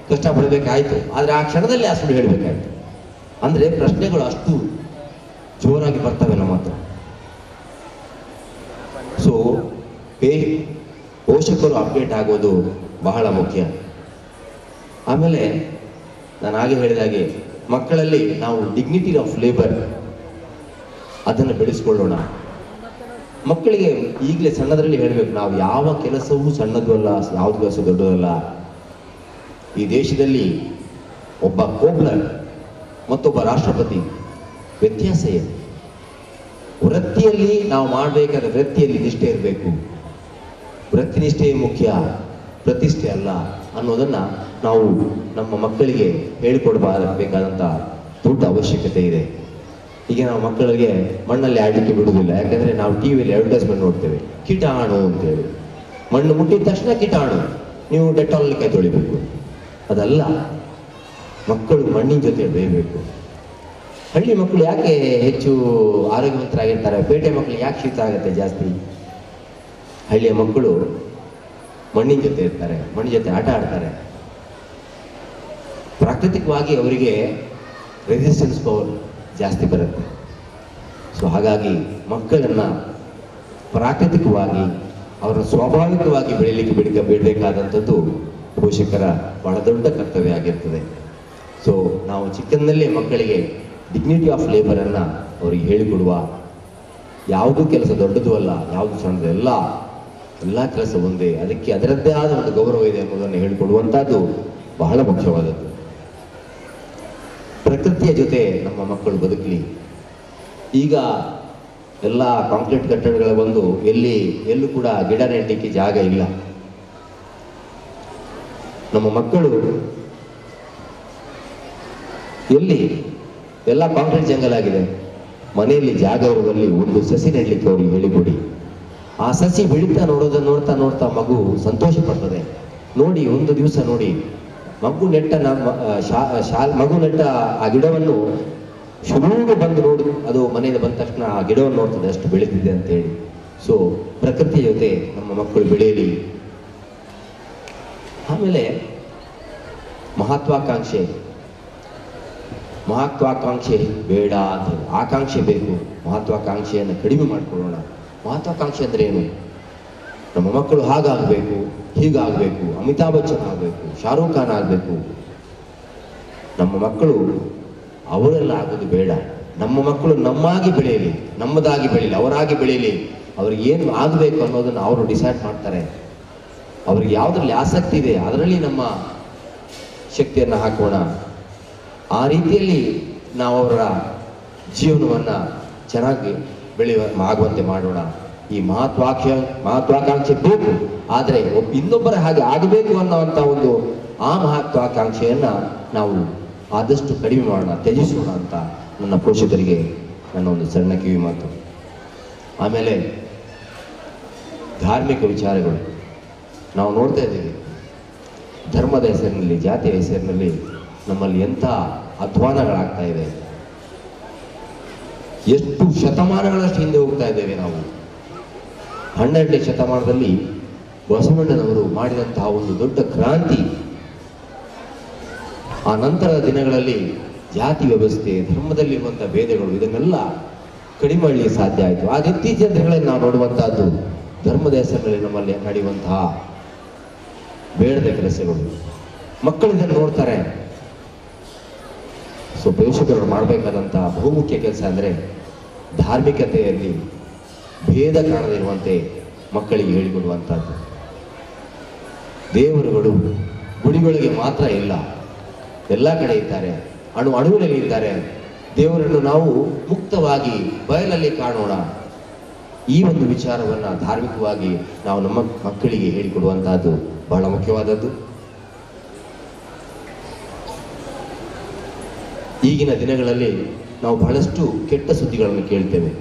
ಕಷ್ಟಪಡಬೇಕಾಯ್ತು, ಆದರೆ ಆ ಕ್ಷಣದಲ್ಲಿ ಆ ಸುಳ್ಳು ಹೇಳಬೇಕಾಯ್ತು. ಅಂದ್ರೆ ಪ್ರಶ್ನೆಗಳು ಅಷ್ಟು ಜೋರಾಗಿ ಬರ್ತವೆ ನಮ್ಮ ಹತ್ರ. ಸೊ ಪೋಷಕರು ಅಪ್ಡೇಟ್ ಆಗೋದು ಬಹಳ ಮುಖ್ಯ. ಆಮೇಲೆ ನಾನು ಹಾಗೆ ಹೇಳಿದಾಗೆ ಮಕ್ಕಳಲ್ಲಿ ನಾವು ಡಿಗ್ನಿಟಿ ಆಫ್ ಲೇಬರ್ ಅದನ್ನು ಬೆಳೆಸ್ಕೊಳ್ಳೋಣ. ಮಕ್ಕಳಿಗೆ ಈಗಲೇ ಸಣ್ಣದರಲ್ಲಿ ಹೇಳಬೇಕು, ನಾವು ಯಾವ ಕೆಲಸವೂ ಸಣ್ಣದು ಅಲ್ಲ, ಯಾವುದು ಕೆಲಸ ದೊಡ್ಡದಲ್ಲ. ಈ ದೇಶದಲ್ಲಿ ಒಬ್ಬ ಕೋಬ್ಲರ್ ಮತ್ತೊಬ್ಬ ರಾಷ್ಟ್ರಪತಿ ವ್ಯತ್ಯಾಸ ಏನು? ವೃತ್ತಿಯಲ್ಲಿ ನಾವು ಮಾಡಬೇಕಾದ ವೃತ್ತಿಯಲ್ಲಿ ನಿಷ್ಠೆ ಇರಬೇಕು. ವೃತ್ತಿ ನಿಷ್ಠೆಯೇ ಮುಖ್ಯ, ಪ್ರತಿಷ್ಠೆ ಅಲ್ಲ ಅನ್ನೋದನ್ನ ನಾವು ನಮ್ಮ ಮಕ್ಕಳಿಗೆ ಹೇಳಿಕೊಡಬೇಕಾದಂಥ ದೊಡ್ಡ ಅವಶ್ಯಕತೆ ಇದೆ. ಈಗ ನಾವು ಮಕ್ಕಳಿಗೆ ಮಣ್ಣಲ್ಲಿ ಆಡಲಿಕ್ಕೆ ಬಿಡುವುದಿಲ್ಲ. ಯಾಕಂದ್ರೆ ನಾವು ಟಿವಿಯಲ್ಲಿ ಅಡ್ವರ್ಟೈಸ್ಮೆಂಟ್ ನೋಡ್ತೇವೆ, ಕೀಟಾಣು ಅಂತೇಳಿ. ಮಣ್ಣು ಮುಟ್ಟಿದ ತಕ್ಷಣ ಕೀಟಾಣು, ನೀವು ಡೆಟಾಲ್ ಕೈ ತೊಳಿಬೇಕು. ಅದಲ್ಲ, ಮಕ್ಕಳು ಮಣ್ಣಿನ ಜೊತೆ ಬೇಯಬೇಕು. ಹಳ್ಳಿ ಮಕ್ಕಳು ಯಾಕೆ ಹೆಚ್ಚು ಆರೋಗ್ಯವಂತರಾಗಿರ್ತಾರೆ? ಪೇಟೆ ಮಕ್ಕಳು ಯಾಕೆ ಶೀತ ಆಗುತ್ತೆ ಜಾಸ್ತಿ? ಹಳ್ಳಿಯ ಮಕ್ಕಳು ಮಣ್ಣಿನ ಜೊತೆ ಇರ್ತಾರೆ, ಮಣ್ಣಿನ ಜೊತೆ ಆಟ ಆಡ್ತಾರೆ. ಪ್ರಾಕೃತಿಕವಾಗಿ ಅವರಿಗೆ ರೆಸಿಸ್ಟೆನ್ಸ್ ಪವರ್ ಜಾಸ್ತಿ ಬರುತ್ತೆ. ಸೊ ಹಾಗಾಗಿ ಮಕ್ಕಳನ್ನ ಪ್ರಾಕೃತಿಕವಾಗಿ ಅವರ ಸ್ವಾಭಾವಿಕವಾಗಿ ಬೆಳೀಲಿಕ್ಕೆ ಬಿಡಬೇಕಾದಂಥದ್ದು ಪೋಷಕರ ಬಹಳ ದೊಡ್ಡ ಕರ್ತವ್ಯ ಆಗಿರ್ತದೆ. ಸೊ ನಾವು ಚಿಕ್ಕಂದಲ್ಲೇ ಮಕ್ಕಳಿಗೆ ಡಿಗ್ನಿಟಿ ಆಫ್ ಲೇಬರ್ ಅನ್ನ ಅವರಿಗೆ ಹೇಳಿಕೊಡುವ. ಯಾವುದು ಕೆಲಸ ದೊಡ್ಡದು ಅಲ್ಲ, ಯಾವುದು ಸಣ್ಣದು, ಎಲ್ಲ ಕೆಲಸ ಒಂದೇ, ಅದಕ್ಕೆ ಅದರದ್ದೇ ಆದ ಒಂದು ಗೌರವ ಇದೆ ಅನ್ನೋದನ್ನು ಹೇಳಿಕೊಡುವಂತಹದ್ದು ಬಹಳ ಮುಖ್ಯವಾದದ್ದು. ಪ್ರಕೃತಿಯ ಜೊತೆ ನಮ್ಮ ಮಕ್ಕಳು ಬದುಕಲಿ. ಈಗ ಎಲ್ಲ ಕಾಂಕ್ರೀಟ್ ಕಟ್ಟಡಗಳ ಬಂದು ಎಲ್ಲೂ ಕೂಡ ಗಿಡ ನೆಡಲಿಕ್ಕೆ ಜಾಗ ಇಲ್ಲ. ನಮ್ಮ ಮಕ್ಕಳು ಎಲ್ಲಿ ಎಲ್ಲ ಕಾಂಕ್ರೀಟ್ ಜಂಗಲ್ ಆಗಿದೆ, ಮನೆಯಲ್ಲಿ ಜಾಗ ಇರುವಲ್ಲಿ ಒಂದು ಸಸಿ ನೆಡಲಿಕ್ಕೆ ಅವ್ರಿಗೆ ಹೇಳಿಕೊಡಿ. ಆ ಸಸಿ ಬೆಳೀತಾ ನೋಡೋದನ್ನು ನೋಡ್ತಾ ನೋಡ್ತಾ ಮಗು ಸಂತೋಷ ಪಡ್ತದೆ. ನೋಡಿ, ಒಂದು ದಿವಸ ನೋಡಿ, ಮಗು ನೆಟ್ಟ ಮಗು ನೆಟ್ಟ ಆ ಗಿಡವನ್ನು ಶುರುವಿಗೆ ಬಂದು ನೋಡು, ಅದು ಮನೆಯಿಂದ ಬಂದ ತಕ್ಷಣ ಆ ಗಿಡವನ್ನು ನೋಡ್ತದೆ ಎಷ್ಟು ಬೆಳೀತಿದೆ ಅಂತೇಳಿ. ಸೊ ಪ್ರಕೃತಿಯ ಜೊತೆ ನಮ್ಮ ಮಕ್ಕಳು ಬೆಳೆಯಲಿ. ಆಮೇಲೆ ಮಹತ್ವಾಕಾಂಕ್ಷೆ ಬೇಡ ಅಂತ, ಆಕಾಂಕ್ಷೆ ಬೇಕು. ಮಹತ್ವಾಕಾಂಕ್ಷೆಯನ್ನು ಕಡಿಮೆ ಮಾಡಿಕೊಳ್ಳೋಣ. ಮಹತ್ವಾಕಾಂಕ್ಷೆ ಅಂದ್ರೆ ಏನು? ನಮ್ಮ ಮಕ್ಕಳು ಹಾಗಾಗಬೇಕು, ಹೀಗಾಗಬೇಕು, ಅಮಿತಾಬ್ ಬಚ್ಚನ್ ಆಗಬೇಕು, ಶಾರುಖ್ ಖಾನ್ ಆಗಬೇಕು. ನಮ್ಮ ಮಕ್ಕಳು ಅವರೆಲ್ಲ ಆಗೋದು ಬೇಡ. ನಮ್ಮ ಮಕ್ಕಳು ನಮ್ಮಾಗಿ ಬೆಳೆಯಲಿ, ನಮ್ಮದಾಗಿ ಬೆಳೀಲಿ, ಅವರಾಗಿ ಬೆಳೀಲಿ. ಅವ್ರಿಗೆ ಏನು ಆಗಬೇಕು ಅನ್ನೋದನ್ನು ಅವರು ಡಿಸೈಡ್ ಮಾಡ್ತಾರೆ. ಅವ್ರಿಗೆ ಯಾವುದ್ರಲ್ಲಿ ಆಸಕ್ತಿ ಇದೆ ಅದರಲ್ಲಿ ನಮ್ಮ ಶಕ್ತಿಯನ್ನು ಹಾಕೋಣ. ಆ ರೀತಿಯಲ್ಲಿ ನಾವು ಅವರ ಜೀವನವನ್ನು ಚೆನ್ನಾಗಿ ಆಗುವಂತೆ ಮಾಡೋಣ. ಈ ಮಹತ್ವಾಕಾಂಕ್ಷೆ ಬೇಕು, ಆದರೆ ಇನ್ನೊಬ್ಬರ ಹಾಗೆ ಆಗಬೇಕು ಅನ್ನೋವಂಥ ಒಂದು ಆ ಮಹತ್ವಾಕಾಂಕ್ಷೆಯನ್ನು ನಾವು ಆದಷ್ಟು ಕಡಿಮೆ ಮಾಡೋಣ, ತ್ಯಜಿಸೋಣ ಅಂತ ನನ್ನ ಪೋಷಕರಿಗೆ ನನ್ನ ಒಂದು ಸಣ್ಣ ಕಿವಿ ಮಾತು. ಆಮೇಲೆ ಧಾರ್ಮಿಕ ವಿಚಾರಗಳು ನಾವು ನೋಡ್ತಾ ಇದ್ದೀವಿ. ಧರ್ಮದ ಹೆಸರಿನಲ್ಲಿ, ಜಾತಿಯ ಹೆಸರಿನಲ್ಲಿ ನಮ್ಮಲ್ಲಿ ಎಂಥ ಅಧ್ವಾನಗಳಾಗ್ತಾ ಇದೆ. ಎಷ್ಟು ಶತಮಾನಗಳಷ್ಟು ಹಿಂದೆ ಹೋಗ್ತಾ ಇದ್ದೇವೆ ನಾವು. 12ನೇ ಶತಮಾನದಲ್ಲಿ ಬಸವಣ್ಣನವರು ಮಾಡಿದಂತಹ ಒಂದು ದೊಡ್ಡ ಕ್ರಾಂತಿ. ಆ ನಂತರದ ದಿನಗಳಲ್ಲಿ ಜಾತಿ ವ್ಯವಸ್ಥೆ, ಧರ್ಮದಲ್ಲಿರುವಂತಹ ಭೇದಗಳು, ಇದನ್ನೆಲ್ಲ ಕಡಿಮೆ ಮಾಡಲಿಕ್ಕೆ ಸಾಧ್ಯ ಆಯಿತು. ಆಗ ಇತ್ತೀಚಿನ ದಿನಗಳಲ್ಲಿ ನಾವು ನೋಡುವಂತಹದ್ದು ಧರ್ಮದ ಹೆಸರಿನಲ್ಲಿ ನಮ್ಮಲ್ಲಿ ನಡೆಯುವಂತಹ ಬೇಡದ ಕೆಲಸಗಳು. ಮಕ್ಕಳು ಇದನ್ನು ನೋಡ್ತಾರೆ. ಸೊ ಪೋಷಕರು ಮಾಡಬೇಕಾದಂತಹ ಬಹುಮುಖ್ಯ ಕೆಲಸ ಅಂದರೆ ಧಾರ್ಮಿಕತೆಯಲ್ಲಿ ಭೇದ ಕಾಣದಿರುವಂತೆ ಮಕ್ಕಳಿಗೆ ಹೇಳಿಕೊಡುವಂಥದ್ದು. ದೇವರುಗಳು ಗುಡಿಗಳಿಗೆ ಮಾತ್ರ ಇಲ್ಲ, ಎಲ್ಲ ಕಡೆ ಇದ್ದಾರೆ, ಅಣುವಿನಲ್ಲಿ ಇದ್ದಾರೆ. ದೇವರನ್ನು ನಾವು ಮುಕ್ತವಾಗಿ ಬಯಲಲ್ಲಿ ಕಾಣೋಣ. ಈ ಒಂದು ವಿಚಾರವನ್ನು ಧಾರ್ಮಿಕವಾಗಿ ನಾವು ನಮ್ಮ ಮಕ್ಕಳಿಗೆ ಹೇಳಿಕೊಡುವಂತಹದ್ದು ಬಹಳ ಮುಖ್ಯವಾದದ್ದು. ಈಗಿನ ದಿನಗಳಲ್ಲಿ ನಾವು ಬಹಳಷ್ಟು ಕೆಟ್ಟ ಸುದ್ದಿಗಳನ್ನು ಕೇಳ್ತೇವೆ.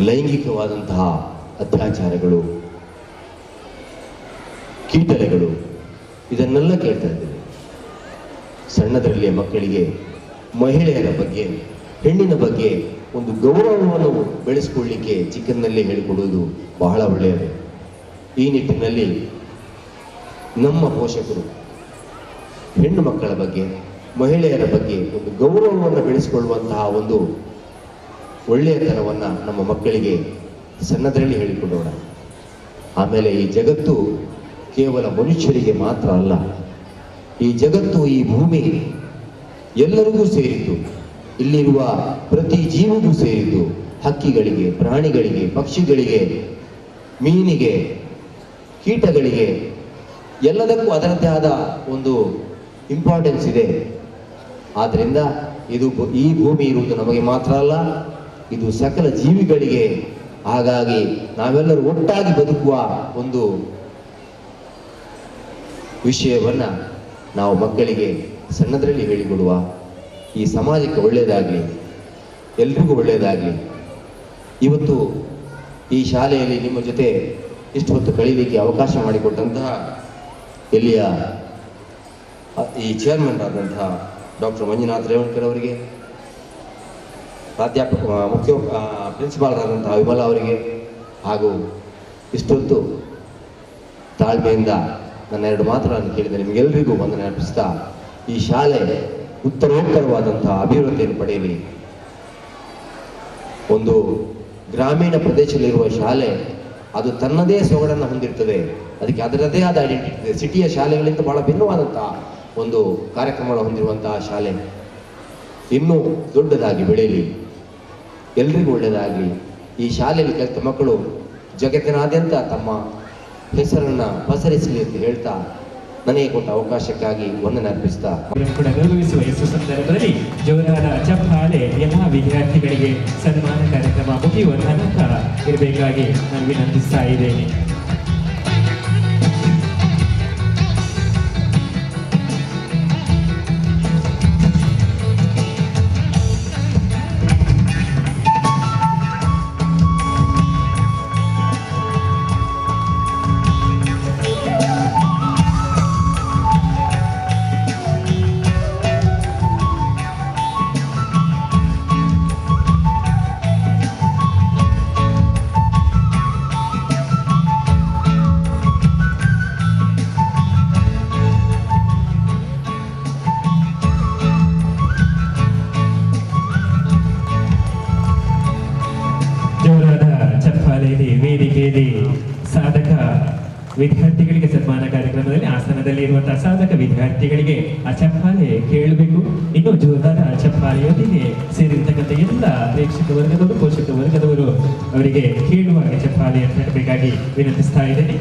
ಲೈಂಗಿಕವಾದಂತಹ ಅತ್ಯಾಚಾರಗಳು, ಕೀಟಲೆಗಳು, ಇದನ್ನೆಲ್ಲ ಕೇಳ್ತಾ ಇದ್ದೇವೆ. ಸಣ್ಣದರಲ್ಲಿಯ ಮಕ್ಕಳಿಗೆ ಮಹಿಳೆಯರ ಬಗ್ಗೆ, ಹೆಣ್ಣಿನ ಬಗ್ಗೆ ಒಂದು ಗೌರವವನ್ನು ಬೆಳೆಸಿಕೊಳ್ಳಲಿಕ್ಕೆ ಚಿಕ್ಕಂದಲ್ಲೇ ಹೇಳಿಕೊಡುವುದು ಬಹಳ ಒಳ್ಳೆಯದು. ಈ ನಿಟ್ಟಿನಲ್ಲಿ ನಮ್ಮ ಪೋಷಕರು ಹೆಣ್ಣು ಮಕ್ಕಳ ಬಗ್ಗೆ, ಮಹಿಳೆಯರ ಬಗ್ಗೆ ಒಂದು ಗೌರವವನ್ನು ಬೆಳೆಸಿಕೊಳ್ಳುವಂತಹ ಒಂದು ಒಳ್ಳೆಯತನವನ್ನು ನಮ್ಮ ಮಕ್ಕಳಿಗೆ ಸಣ್ಣದರಲ್ಲಿ ಹೇಳಿಕೊಡೋಣ. ಆಮೇಲೆ ಈ ಜಗತ್ತು ಕೇವಲ ಮನುಷ್ಯರಿಗೆ ಮಾತ್ರ ಅಲ್ಲ, ಈ ಜಗತ್ತು, ಈ ಭೂಮಿ ಎಲ್ಲರಿಗೂ ಸೇರಿದ್ದು, ಇಲ್ಲಿರುವ ಪ್ರತಿ ಜೀವಿಗೂ ಸೇರಿದ್ದು. ಹಕ್ಕಿಗಳಿಗೆ, ಪ್ರಾಣಿಗಳಿಗೆ, ಪಕ್ಷಿಗಳಿಗೆ, ಮೀನಿಗೆ, ಕೀಟಗಳಿಗೆ, ಎಲ್ಲದಕ್ಕೂ ಅದರದ್ದೇ ಆದ ಒಂದು ಇಂಪಾರ್ಟೆನ್ಸ್ ಇದೆ. ಆದ್ದರಿಂದ ಈ ಭೂಮಿ ಇರುವುದು ನಮಗೆ ಮಾತ್ರ ಅಲ್ಲ, ಇದು ಸಕಲ ಜೀವಿಗಳಿಗೆ. ಹಾಗಾಗಿ ನಾವೆಲ್ಲರೂ ಒಟ್ಟಾಗಿ ಬದುಕುವ ಒಂದು ವಿಷಯವನ್ನು ನಾವು ಮಕ್ಕಳಿಗೆ ಸಣ್ಣದರಲ್ಲಿ ಹೇಳಿಕೊಡುವ. ಈ ಸಮಾಜಕ್ಕೆ ಒಳ್ಳೆಯದಾಗಲಿ, ಎಲ್ರಿಗೂ ಒಳ್ಳೆಯದಾಗಲಿ. ಇವತ್ತು ಈ ಶಾಲೆಯಲ್ಲಿ ನಿಮ್ಮ ಜೊತೆ ಇಷ್ಟು ಹೊತ್ತು ಕಳೀಲಿಕ್ಕೆ ಅವಕಾಶ ಮಾಡಿಕೊಟ್ಟಂತಹ ಇಲ್ಲಿಯ ಈ ಚೇರ್ಮನ್ ಆದಂತಹ ಡಾಕ್ಟರ್ ಮಂಜುನಾಥ್ ರೇವಣ್ಕರ್ ಅವರಿಗೆ, ಮುಖ್ಯ ಪ್ರಿನ್ಸಿಪಾಲ್ ಆದಂತಹ ವಿಮಲಾ ಅವರಿಗೆ, ಹಾಗೂ ಇಷ್ಟೊತ್ತು ತಾಳ್ಮೆಯಿಂದ ನನ್ನ ಎರಡು ಮಾತುಗಳನ್ನು ಕೇಳಿದ ನಿಮಗೆಲ್ಲರಿಗೂ ವಂದನೆ ಅರ್ಪಿಸ್ತಾ, ಈ ಶಾಲೆ ಉತ್ತರೋತ್ತರವಾದಂತಹ ಅಭಿವೃದ್ಧಿಯನ್ನು ಪಡೆಯಲಿ. ಒಂದು ಗ್ರಾಮೀಣ ಪ್ರದೇಶದಲ್ಲಿರುವ ಶಾಲೆ ಅದು ತನ್ನದೇ ಸೊಗಡನ್ನು ಹೊಂದಿರ್ತದೆ, ಅದಕ್ಕೆ ಅದರದೇ ಆದ ಐಡೆಂಟಿಟಿ ಇದೆ. ಸಿಟಿಯ ಶಾಲೆಗಳಿಂದ ಬಹಳ ಭಿನ್ನವಾದಂತಹ ಒಂದು ಕಾರ್ಯಕ್ರಮಗಳನ್ನು ಹೊಂದಿರುವಂತಹ ಶಾಲೆ ಇನ್ನೂ ದೊಡ್ಡದಾಗಿ ಬೆಳೆಯಲಿ, ಎಲ್ರಿಗೂ ಒಳ್ಳೆಯದಾಗಲಿ. ಈ ಶಾಲೆಯಲ್ಲಿ ಕಲಿತ ಮಕ್ಕಳು ಜಗತ್ತಿನಾದ್ಯಂತ ತಮ್ಮ ಹೆಸರನ್ನು ಪಸರಿಸಲಿ ಅಂತ ಹೇಳ್ತಾ, ನನಗೆ ಕೊಟ್ಟ ಅವಕಾಶಕ್ಕಾಗಿ ವಂದನೆ ಅರ್ಪಿಸ್ತಾ ಕೂಡ ಗೌರವಿಸುವ ಈ ಸಂದರ್ಭದಲ್ಲಿ ಜೋರಾದ ಚಪ್ಪಾಳೆ ಎಲ್ಲ ವಿದ್ಯಾರ್ಥಿಗಳಿಗೆ ಸನ್ಮಾನ ಕಾರ್ಯಕ್ರಮ ಮುಗಿಯುವ ತನಕ ಇರಬೇಕಾಗಿ ನಾನು ವಿನಂತಿಸ್ತಾ ಇದ್ದೇನೆ. ವೇದಿಕೆಯಲ್ಲಿ ಸಾಧಕ ವಿದ್ಯಾರ್ಥಿಗಳಿಗೆ ಸನ್ಮಾನ ಕಾರ್ಯಕ್ರಮದಲ್ಲಿ ಆಸನದಲ್ಲಿ ಇರುವಂತಹ ಸಾಧಕ ವಿದ್ಯಾರ್ಥಿಗಳಿಗೆ ಆ ಚಪ್ಪಾಳೆ ಕೇಳಬೇಕು. ಇನ್ನು ಜೋರಾದ ಚಪ್ಪಾಳೆಯೊಂದಿಗೆ ಸೇರಿರ್ತಕ್ಕಂಥ ಎಲ್ಲ ಪ್ರೇಕ್ಷಕ ವರ್ಗದವರು, ಪೋಷಕ ವರ್ಗದವರು ಅವರಿಗೆ ಕೇಳುವಾಗ ಚಪ್ಪಾಳೆಯನ್ನು ತಟ್ಟಬೇಕಾಗಿ ವಿನಂತಿಸ್ತಾ ಇದ್ದೇನೆ.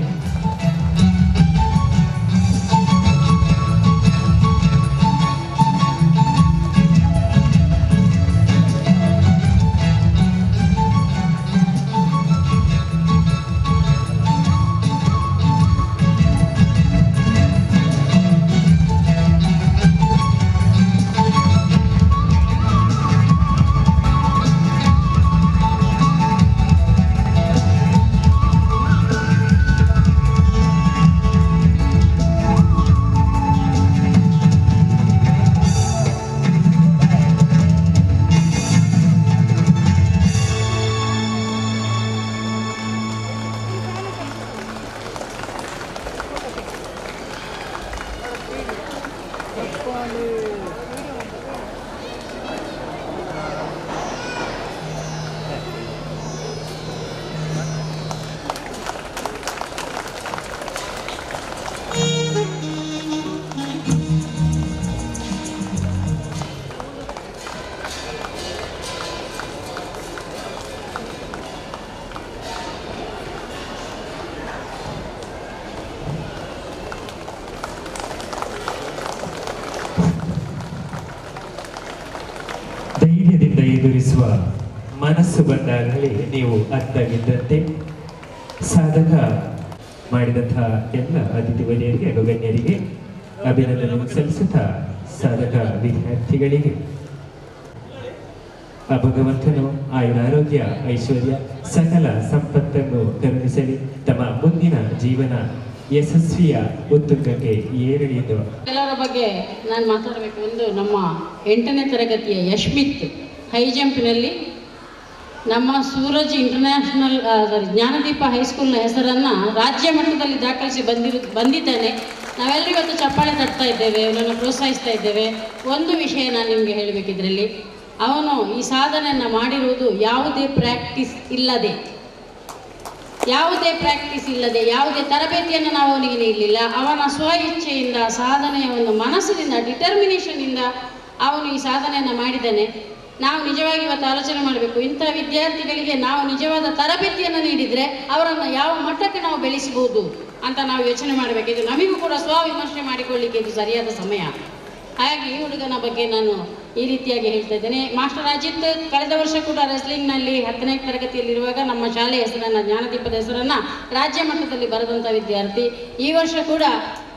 ಧೈರ್ಯದಿಂದ ಎದುರಿಸುವ ಮನಸ್ಸು ಬಂದಾಗಲೇ ನೀವು ಅರ್ಥವಿದ್ದಂತೆ. ಸಾಧಕ ಮಾಡಿದಂತಹ ಎಲ್ಲ ಅತಿಥಿ ವರಿಯರಿಗೆ ಹಾಗೂ ಗಣ್ಯರಿಗೆ ಅಭಿನಂದನೆ ಸಲ್ಲಿಸುತ್ತಾ ಸಾಧಕ ವಿದ್ಯಾರ್ಥಿಗಳಿಗೆ ಆ ಭಗವಂತನು ಆಯುರಾರೋಗ್ಯ ಐಶ್ವರ್ಯ ಸಕಲ ಸಂಪತ್ತನ್ನು ಕರುಣಿಸಲಿ, ತಮ್ಮ ಮುಂದಿನ ಜೀವನ ಯಶಸ್ವಿಯ ಉತ್ತುಂಗಕ್ಕೆ ಏರಲಿ ಎಂದು ಎಲ್ಲರ ಬಗ್ಗೆ ನಾನು ಮಾತಾಡಬೇಕು. ಒಂದು ನಮ್ಮ 8ನೇ ತರಗತಿಯ ಯಶ್ಮಿತ್ ಹೈ ಜಂಪ್ನಲ್ಲಿ ನಮ್ಮ ಸೂರಜ್ ಇಂಟರ್ನ್ಯಾಷನಲ್ ಜ್ಞಾನದೀಪ ಹೈಸ್ಕೂಲ್ನ ಹೆಸರನ್ನು ರಾಜ್ಯ ಮಟ್ಟದಲ್ಲಿ ದಾಖಲಿಸಿ ಬಂದಿದ್ದಾನೆ. ನಾವೆಲ್ಲರೂ ಇವತ್ತು ಚಪ್ಪಾಳೆ ತಟ್ತಾ ಇದ್ದೇವೆ, ಅವನನ್ನು ಪ್ರೋತ್ಸಾಹಿಸ್ತಾ ಇದ್ದೇವೆ. ಒಂದು ವಿಷಯ ನಾನು ನಿಮಗೆ ಹೇಳಬೇಕಿದ್ರಲ್ಲಿ, ಅವನು ಈ ಸಾಧನೆಯನ್ನು ಮಾಡಿರುವುದು ಯಾವುದೇ ಪ್ರಾಕ್ಟೀಸ್ ಇಲ್ಲದೆ, ಯಾವುದೇ ತರಬೇತಿಯನ್ನು ನಾವು ಅವನಿಗೆ ನೀಡಲಿಲ್ಲ. ಅವನ ಸ್ವ ಇಚ್ಛೆಯಿಂದ, ಸಾಧನೆಯ ಒಂದು ಮನಸ್ಸಿನಿಂದ, ಡಿಟರ್ಮಿನೇಷನ್ನಿಂದ ಅವನು ಈ ಸಾಧನೆಯನ್ನು ಮಾಡಿದ್ದಾನೆ. ನಾವು ನಿಜವಾಗಿ ಇವತ್ತು ಆಲೋಚನೆ ಮಾಡಬೇಕು, ಇಂಥ ವಿದ್ಯಾರ್ಥಿಗಳಿಗೆ ನಾವು ನಿಜವಾದ ತರಬೇತಿಯನ್ನು ನೀಡಿದರೆ ಅವರನ್ನು ಯಾವ ಮಟ್ಟಕ್ಕೆ ನಾವು ಬೆಳೆಸಬಹುದು ಅಂತ ನಾವು ಯೋಚನೆ ಮಾಡಬೇಕು. ಇದು ನಮಗೂ ಕೂಡ ಸ್ವವಿಮರ್ಶೆ ಮಾಡಿಕೊಳ್ಳಿಕ್ಕೆ ಇದು ಸರಿಯಾದ ಸಮಯ. ಹಾಗಾಗಿ ಈ ಹುಡುಗನ ಬಗ್ಗೆ ನಾನು ಈ ರೀತಿಯಾಗಿ ಹೇಳ್ತಾ ಇದ್ದೇನೆ. ಮಾಸ್ಟರ್ ಅಜಿತ್ ಕಳೆದ ವರ್ಷ ಕೂಡ ರೆಸ್ಲಿಂಗ್ನಲ್ಲಿ 10ನೇ ತರಗತಿಯಲ್ಲಿರುವಾಗ ನಮ್ಮ ಶಾಲೆ ಹೆಸರನ್ನು, ಜ್ಞಾನದೀಪದ ಹೆಸರನ್ನು ರಾಜ್ಯ ಮಟ್ಟದಲ್ಲಿ ಬರೆದಂಥ ವಿದ್ಯಾರ್ಥಿ. ಈ ವರ್ಷ ಕೂಡ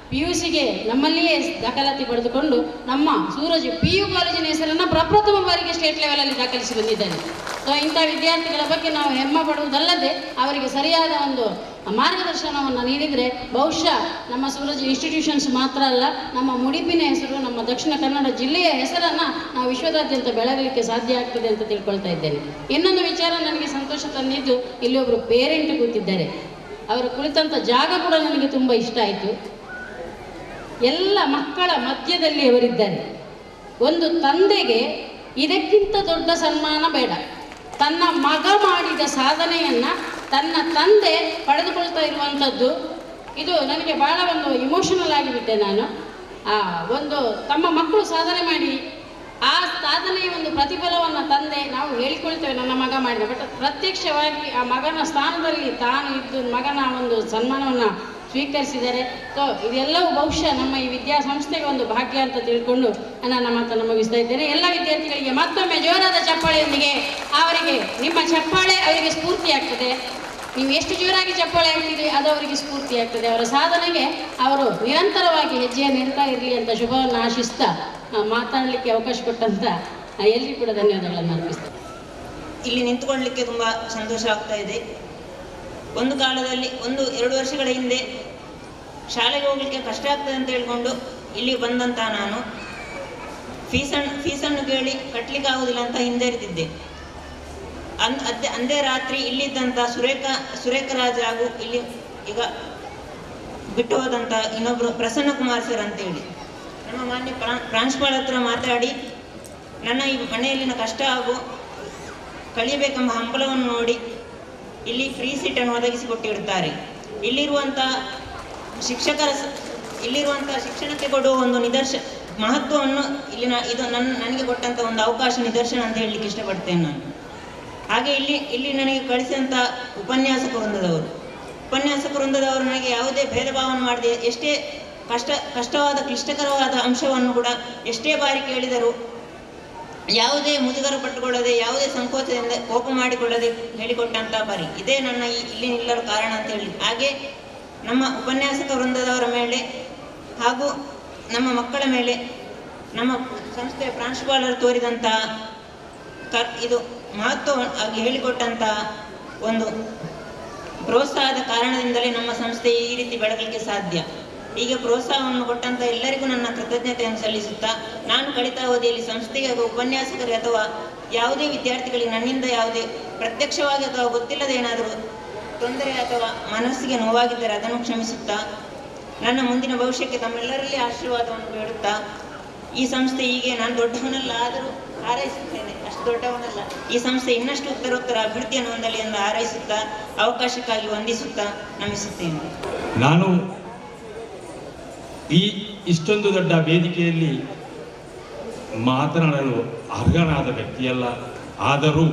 PUCಗೆ ನಮ್ಮಲ್ಲಿಯೇ ದಾಖಲಾತಿ ಪಡೆದುಕೊಂಡು ನಮ್ಮ ಸೂರಜ್ PU ಕಾಲೇಜಿನ ಹೆಸರನ್ನು ಪ್ರಪ್ರಥಮ ಬಾರಿಗೆ ಸ್ಟೇಟ್ ಲೆವೆಲಲ್ಲಿ ದಾಖಲಿಸಿ ಬಂದಿದ್ದಾನೆ. ಸೊ ಇಂಥ ವಿದ್ಯಾರ್ಥಿಗಳ ಬಗ್ಗೆ ನಾವು ಹೆಮ್ಮೆ ಪಡುವುದಲ್ಲದೆ ಅವರಿಗೆ ಸರಿಯಾದ ಒಂದು ಮಾರ್ಗದರ್ಶನವನ್ನು ನೀಡಿದರೆ ಬಹುಶಃ ನಮ್ಮ ಸೂರಜ್ ಇನ್ಸ್ಟಿಟ್ಯೂಷನ್ಸ್ ಮಾತ್ರ ಅಲ್ಲ, ನಮ್ಮ ಮುಡಿಪಿನ ಹೆಸರು, ನಮ್ಮ ದಕ್ಷಿಣ ಕನ್ನಡ ಜಿಲ್ಲೆಯ ಹೆಸರನ್ನು ನಾವು ವಿಶ್ವದಾದ್ಯಂತ ಬೆಳಗಲಿಕ್ಕೆ ಸಾಧ್ಯ ಆಗ್ತದೆ ಅಂತ ತಿಳ್ಕೊಳ್ತಾ ಇದ್ದೇನೆ. ಇನ್ನೊಂದು ವಿಚಾರ ನನಗೆ ಸಂತೋಷ ತಂದಿದ್ದು, ಇಲ್ಲಿ ಒಬ್ಬರು ಪೇರೆಂಟ್ ಕೂತಿದ್ದಾರೆ. ಅವರು ಕುಳಿತಂಥ ಜಾಗ ಕೂಡ ನನಗೆ ತುಂಬ ಇಷ್ಟ ಆಯಿತು. ಎಲ್ಲ ಮಕ್ಕಳ ಮಧ್ಯದಲ್ಲಿ ಅವರಿದ್ದಾರೆ. ಒಂದು ತಂದೆಗೆ ಇದಕ್ಕಿಂತ ದೊಡ್ಡ ಸನ್ಮಾನ ಬೇಡ. ತನ್ನ ಮಗ ಮಾಡಿದ ಸಾಧನೆಯನ್ನು ತನ್ನ ತಂದೆ ಪಡೆದುಕೊಳ್ತಾ ಇರುವಂಥದ್ದು, ಇದು ನನಗೆ ಭಾಳ ಒಂದು ಇಮೋಷನಲ್ ಆಗಿಬಿಟ್ಟೆ ನಾನು. ಒಂದು ತಮ್ಮ ಮಕ್ಕಳು ಸಾಧನೆ ಮಾಡಿ ಆ ಸಾಧನೆಯ ಒಂದು ಪ್ರತಿಫಲವನ್ನು ತಂದೆ, ನಾವು ಹೇಳಿಕೊಳ್ತೇವೆ ನನ್ನ ಮಗ ಮಾಡಿದ, ಬಟ್ ಪ್ರತ್ಯಕ್ಷವಾಗಿ ಆ ಮಗನ ಸ್ಥಾನದಲ್ಲಿ ತಾನು ಇದ್ದು ಮಗನ ಒಂದು ಸನ್ಮಾನವನ್ನು ಸ್ವೀಕರಿಸಿದ್ದಾರೆ. ಸೊ ಇದೆಲ್ಲವೂ ಬಹುಶಃ ನಮ್ಮ ಈ ವಿದ್ಯಾಸಂಸ್ಥೆಗೆ ಒಂದು ಭಾಗ್ಯ ಅಂತ ತಿಳ್ಕೊಂಡು ನನ್ನ ಮಾತನ್ನು ಮುಗಿಸ್ತಾ ಇದ್ದೇನೆ. ಎಲ್ಲ ವಿದ್ಯಾರ್ಥಿಗಳಿಗೆ ಮತ್ತೊಮ್ಮೆ ಜೋರಾದ ಚಪ್ಪಾಳೆಯೊಂದಿಗೆ ಅವರಿಗೆ, ನಿಮ್ಮ ಚಪ್ಪಾಳೆ ಅವರಿಗೆ ಸ್ಫೂರ್ತಿ ಆಗ್ತದೆ. ನೀವು ಎಷ್ಟು ಜೋರಾಗಿ ಚಪ್ಪಾಳೆ ಆಗ್ತೀರಿ ಅದು ಅವರಿಗೆ ಸ್ಫೂರ್ತಿ ಆಗ್ತದೆ. ಅವರ ಸಾಧನೆಗೆ ಅವರು ನಿರಂತರವಾಗಿ ಹೆಜ್ಜೆಯನ್ನು ಇಡ್ತಾ ಇರಲಿ ಅಂತ ಶುಭವನ್ನು ಆಶಿಸ್ತಾ ಮಾತಾಡಲಿಕ್ಕೆ ಅವಕಾಶ ಕೊಟ್ಟಂತ ಎಲ್ರಿಗೂ ಕೂಡ ಧನ್ಯವಾದಗಳನ್ನು ಅರ್ಪಿಸ್ತೇನೆ. ಇಲ್ಲಿ ನಿಂತುಕೊಳ್ಳಲಿಕ್ಕೆ ತುಂಬ ಸಂತೋಷ ಆಗ್ತಾ ಇದೆ. ಒಂದು ಕಾಲದಲ್ಲಿ 1-2 ವರ್ಷಗಳ ಹಿಂದೆ ಶಾಲೆಗೆ ಹೋಗಲಿಕ್ಕೆ ಕಷ್ಟ ಆಗ್ತದೆ ಅಂತ ಹೇಳ್ಕೊಂಡು ಇಲ್ಲಿ ಬಂದಂಥ ನಾನು ಫೀಸನ್ನು ಕೇಳಿ ಕಟ್ಟಲಿಕ್ಕೆ ಆಗೋದಿಲ್ಲ ಅಂತ ಹಿಂದೇರಿತಿದ್ದೆ. ಅಂದೇ ರಾತ್ರಿ ಇಲ್ಲಿದ್ದಂಥ ಸುರೇಖ ರಾಜ್ ಹಾಗೂ ಇಲ್ಲಿ ಈಗ ಬಿಟ್ಟು ಹೋದಂಥ ಇನ್ನೊಬ್ಬರು ಪ್ರಸನ್ನ ಕುಮಾರ್ ಸರ್ ಅಂತೇಳಿ ನಮ್ಮ ಮಾನ್ಯ ಪ್ರಾಂಶುಪಾಲ ಹತ್ರ ಮಾತಾಡಿ ನನ್ನ ಈ ಮನೆಯಲ್ಲಿನ ಕಷ್ಟ ಹಾಗೂ ಕಲಿಯಬೇಕೆಂಬ ಹಂಬಲವನ್ನು ನೋಡಿ ಇಲ್ಲಿ ಫ್ರೀ ಸೀಟನ್ನು ಒದಗಿಸಿಕೊಟ್ಟಿರುತ್ತಾರೆ. ಇಲ್ಲಿರುವಂಥ ಶಿಕ್ಷಣಕ್ಕೆ ಕೊಡುವ ಒಂದು ಮಹತ್ವವನ್ನು ಇದು ನನಗೆ ಕೊಟ್ಟಂಥ ಒಂದು ಅವಕಾಶ ನಿದರ್ಶನ ಅಂತ ಹೇಳಲಿಕ್ಕೆ ಇಷ್ಟಪಡ್ತೇನೆ ನಾನು. ಹಾಗೆ ಇಲ್ಲಿ ನನಗೆ ಕಳಿಸಿದಂಥ ಉಪನ್ಯಾಸಕ ವೃಂದದವರು ನನಗೆ ಯಾವುದೇ ಭೇದ ಭಾವವನ್ನು ಮಾಡದೆ ಎಷ್ಟೇ ಕಷ್ಟವಾದ ಕ್ಲಿಷ್ಟಕರವಾದ ಅಂಶವನ್ನು ಕೂಡ ಎಷ್ಟೇ ಬಾರಿ ಕೇಳಿದರೂ ಯಾವುದೇ ಮುಜುಗರ ಪಟ್ಟುಕೊಳ್ಳದೆ, ಯಾವುದೇ ಸಂಕೋಚದಿಂದ ಕೋಪ ಮಾಡಿಕೊಳ್ಳದೆ ಹೇಳಿಕೊಟ್ಟಂಥ ಬಾರಿ ಇದೇ ನನ್ನ ಇಲ್ಲಿ ನಿಲ್ಲಲು ಕಾರಣ ಅಂತ ಹೇಳಿ. ಹಾಗೆ ನಮ್ಮ ಉಪನ್ಯಾಸಕ ವೃಂದದವರ ಮೇಲೆ ಹಾಗೂ ನಮ್ಮ ಮಕ್ಕಳ ಮೇಲೆ ನಮ್ಮ ಸಂಸ್ಥೆಯ ಪ್ರಾಂಶುಪಾಲರು ತೋರಿದಂತಹ ಇದು ಮಹತ್ವವಾಗಿ ಹೇಳಿಕೊಟ್ಟಂತಹ ಒಂದು ಪ್ರೋತ್ಸಾಹದ ಕಾರಣದಿಂದಲೇ ನಮ್ಮ ಸಂಸ್ಥೆ ಈ ರೀತಿ ಬೆಳಗಲಿಕ್ಕೆ ಸಾಧ್ಯ. ಹೀಗೆ ಪ್ರೋತ್ಸಾಹವನ್ನು ಕೊಟ್ಟಂತ ಎಲ್ಲರಿಗೂ ನನ್ನ ಕೃತಜ್ಞತೆಯನ್ನು ಸಲ್ಲಿಸುತ್ತಾ, ನಾನು ಕಲಿತ ಅವಧಿಯಲ್ಲಿ ಸಂಸ್ಥೆಗೆ ಉಪನ್ಯಾಸಕರಿಗೆ ಅಥವಾ ಯಾವುದೇ ವಿದ್ಯಾರ್ಥಿಗಳಿಗೆ ನನ್ನಿಂದ ಯಾವುದೇ ಪ್ರತ್ಯಕ್ಷವಾಗಿ ಅಥವಾ ಗೊತ್ತಿಲ್ಲದೆ ಏನಾದರೂ ತೊಂದರೆ ಅಥವಾ ಮನಸ್ಸಿಗೆ ನೋವಾಗಿದ್ದರೆ ಅದನ್ನು ಕ್ಷಮಿಸುತ್ತಾ, ನನ್ನ ಮುಂದಿನ ಭವಿಷ್ಯಕ್ಕೆ ತಮ್ಮೆಲ್ಲರಲ್ಲಿ ಆಶೀರ್ವಾದವನ್ನು ಬೇಡುತ್ತಾ, ಈ ಸಂಸ್ಥೆ ಹೀಗೆ ನಾನು ದೊಡ್ಡವನಲ್ಲ ಆದರೂ ಹಾರೈಸುತ್ತೇನೆ, ಅಷ್ಟು ದೊಡ್ಡವನಲ್ಲ, ಈ ಸಂಸ್ಥೆ ಇನ್ನಷ್ಟು ಉತ್ತರೋತ್ತರ ಅಭಿವೃದ್ಧಿಯನ್ನು ಹೊಂದಲಿ ಎಂದು ಹಾರೈಸುತ್ತಾ, ಅವಕಾಶಕ್ಕಾಗಿ ವಂದಿಸುತ್ತಾ ನಮಿಸುತ್ತೇನೆ. ನಾನು ಇಷ್ಟೊಂದು ದೊಡ್ಡ ವೇದಿಕೆಯಲ್ಲಿ ಮಾತನಾಡಲು ಅರ್ಹನಾದ ವ್ಯಕ್ತಿಯಲ್ಲ. ಆದರೂ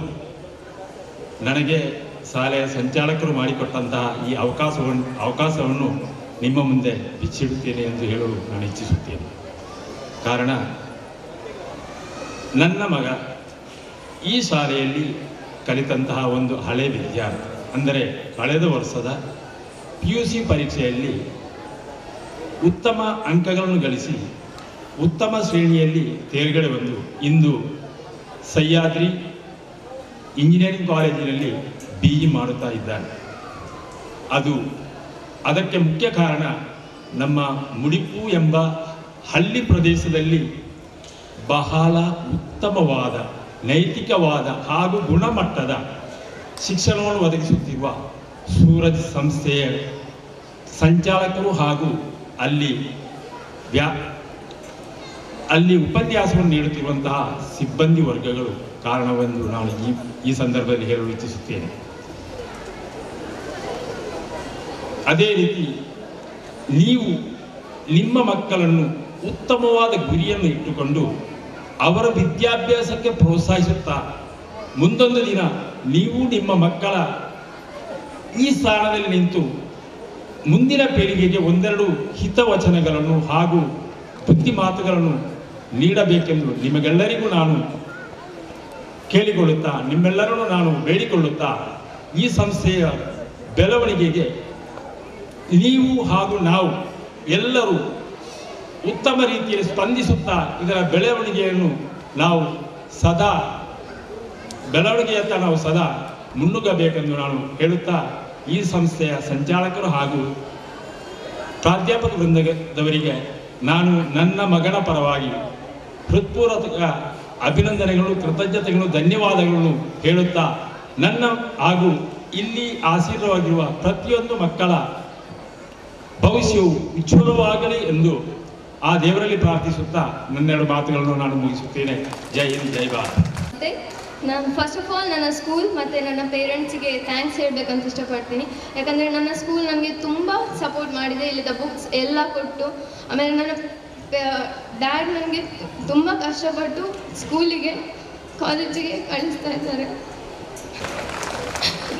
ನನಗೆ ಶಾಲೆಯ ಸಂಚಾಲಕರು ಮಾಡಿಕೊಟ್ಟಂತಹ ಈ ಅವಕಾಶವನ್ನು ನಿಮ್ಮ ಮುಂದೆ ಬಿಚ್ಚಿಡುತ್ತೇನೆ ಎಂದು ಹೇಳಲು ನಾನು ಇಚ್ಛಿಸುತ್ತೇನೆ. ಕಾರಣ, ನನ್ನ ಮಗ ಈ ಶಾಲೆಯಲ್ಲಿ ಕಲಿತಂತಹ ಒಂದು ಹಳೆ ವಿದ್ಯಾರ್ಥಿ. ಅಂದರೆ ಕಳೆದ ವರ್ಷದ PUC ಪರೀಕ್ಷೆಯಲ್ಲಿ ಉತ್ತಮ ಅಂಕಗಳನ್ನು ಗಳಿಸಿ ಉತ್ತಮ ಶ್ರೇಣಿಯಲ್ಲಿ ತೇರ್ಗಡೆ ಬಂದು ಇಂದು ಸಹ್ಯಾದ್ರಿ ಇಂಜಿನಿಯರಿಂಗ್ ಕಾಲೇಜಿನಲ್ಲಿ BE ಮಾಡುತ್ತಾ ಇದ್ದಾನೆ. ಅದಕ್ಕೆ ಮುಖ್ಯ ಕಾರಣ ನಮ್ಮ ಮುಡಿಪು ಎಂಬ ಹಳ್ಳಿ ಪ್ರದೇಶದಲ್ಲಿ ಬಹಳ ಉತ್ತಮವಾದ, ನೈತಿಕವಾದ ಹಾಗೂ ಗುಣಮಟ್ಟದ ಶಿಕ್ಷಣವನ್ನು ಒದಗಿಸುತ್ತಿರುವ ಸೂರಜ್ ಸಂಸ್ಥೆಯ ಸಂಚಾಲಕರು ಹಾಗೂ ಅಲ್ಲಿ ಉಪನ್ಯಾಸವನ್ನು ನೀಡುತ್ತಿರುವಂತಹ ಸಿಬ್ಬಂದಿ ವರ್ಗಗಳು ಕಾರಣವೆಂದು ನಾನು ಈ ಸಂದರ್ಭದಲ್ಲಿ ಹೇಳಲು ಇಚ್ಛಿಸುತ್ತೇನೆ. ಅದೇ ರೀತಿ ನೀವು ನಿಮ್ಮ ಮಕ್ಕಳನ್ನು ಉತ್ತಮವಾದ ಗುರಿಯನ್ನು ಇಟ್ಟುಕೊಂಡು ಅವರ ವಿದ್ಯಾಭ್ಯಾಸಕ್ಕೆ ಪ್ರೋತ್ಸಾಹಿಸುತ್ತಾ, ಮುಂದೊಂದು ದಿನ ನೀವು ನಿಮ್ಮ ಮಕ್ಕಳ ಈ ಸ್ಥಾನದಲ್ಲಿ ನಿಂತು ಮುಂದಿನ ಪೀಳಿಗೆಗೆ ಒಂದೆರಡು ಹಿತವಚನಗಳನ್ನು ಹಾಗೂ ಬುದ್ಧಿ ಮಾತುಗಳನ್ನು ನೀಡಬೇಕೆಂದು ನಿಮಗೆಲ್ಲರಿಗೂ ನಾನು ಕೇಳಿಕೊಳ್ಳುತ್ತಾ, ನಿಮ್ಮೆಲ್ಲರನ್ನು ನಾನು ಬೇಡಿಕೊಳ್ಳುತ್ತಾ, ಈ ಸಂಸ್ಥೆಯ ಬೆಳವಣಿಗೆಗೆ ನೀವು ಹಾಗೂ ನಾವು ಎಲ್ಲರೂ ಉತ್ತಮ ರೀತಿಯಲ್ಲಿ ಸ್ಪಂದಿಸುತ್ತಾ ಇದರ ಬೆಳವಣಿಗೆಯನ್ನು ಬೆಳವಣಿಗೆಯತ್ತ ನಾವು ಸದಾ ಮುನ್ನುಗ್ಗಬೇಕೆಂದು ನಾನು ಹೇಳುತ್ತಾ, ಈ ಸಂಸ್ಥೆಯ ಸಂಚಾಲಕರು ಹಾಗೂ ಪ್ರಾಧ್ಯಾಪಕ ವೃಂದದವರಿಗೆ ನಾನು ನನ್ನ ಮಗನ ಪರವಾಗಿ ಹೃತ್ಪೂರ್ವಕ ಅಭಿನಂದನೆಗಳು, ಕೃತಜ್ಞತೆಗಳು, ಧನ್ಯವಾದಗಳನ್ನು ಹೇಳುತ್ತಾ, ನನ್ನ ಹಾಗೂ ಇಲ್ಲಿ ಆಸೀನವಾಗಿರುವ ಪ್ರತಿಯೊಂದು ಮಕ್ಕಳ ಭವಿಷ್ಯವು ಉಜ್ವಲವಾಗಲಿ ಎಂದು ಆ ದೇವರಲ್ಲಿ ಪ್ರಾರ್ಥಿಸುತ್ತಾ ನನ್ನೆರಡು ಮಾತುಗಳನ್ನು ನಾನು ಮುಗಿಸುತ್ತೇನೆ. ಜೈ ಹಿಂದ್, ಜೈ ಭಾರತ್. ನಾನು ಫಸ್ಟ್ ಆಫ್ ಆಲ್ ನನ್ನ ಸ್ಕೂಲ್ ಮತ್ತು ನನ್ನ ಪೇರೆಂಟ್ಸಿಗೆ ಥ್ಯಾಂಕ್ಸ್ ಹೇಳಬೇಕಂತ ಇಷ್ಟಪಡ್ತೀನಿ. ಯಾಕಂದರೆ ನನ್ನ ಸ್ಕೂಲ್ ನನಗೆ ತುಂಬ ಸಪೋರ್ಟ್ ಮಾಡಿದೆ, ಇಲ್ಲಿದ್ದ ಬುಕ್ಸ್ ಎಲ್ಲ ಕೊಟ್ಟು. ಆಮೇಲೆ ನನ್ನ ಡ್ಯಾಡ್ ನನಗೆ ತುಂಬ ಕಷ್ಟಪಟ್ಟು ಸ್ಕೂಲಿಗೆ, ಕಾಲೇಜಿಗೆ ಕಳಿಸ್ತಾ ಇದ್ದಾರೆ.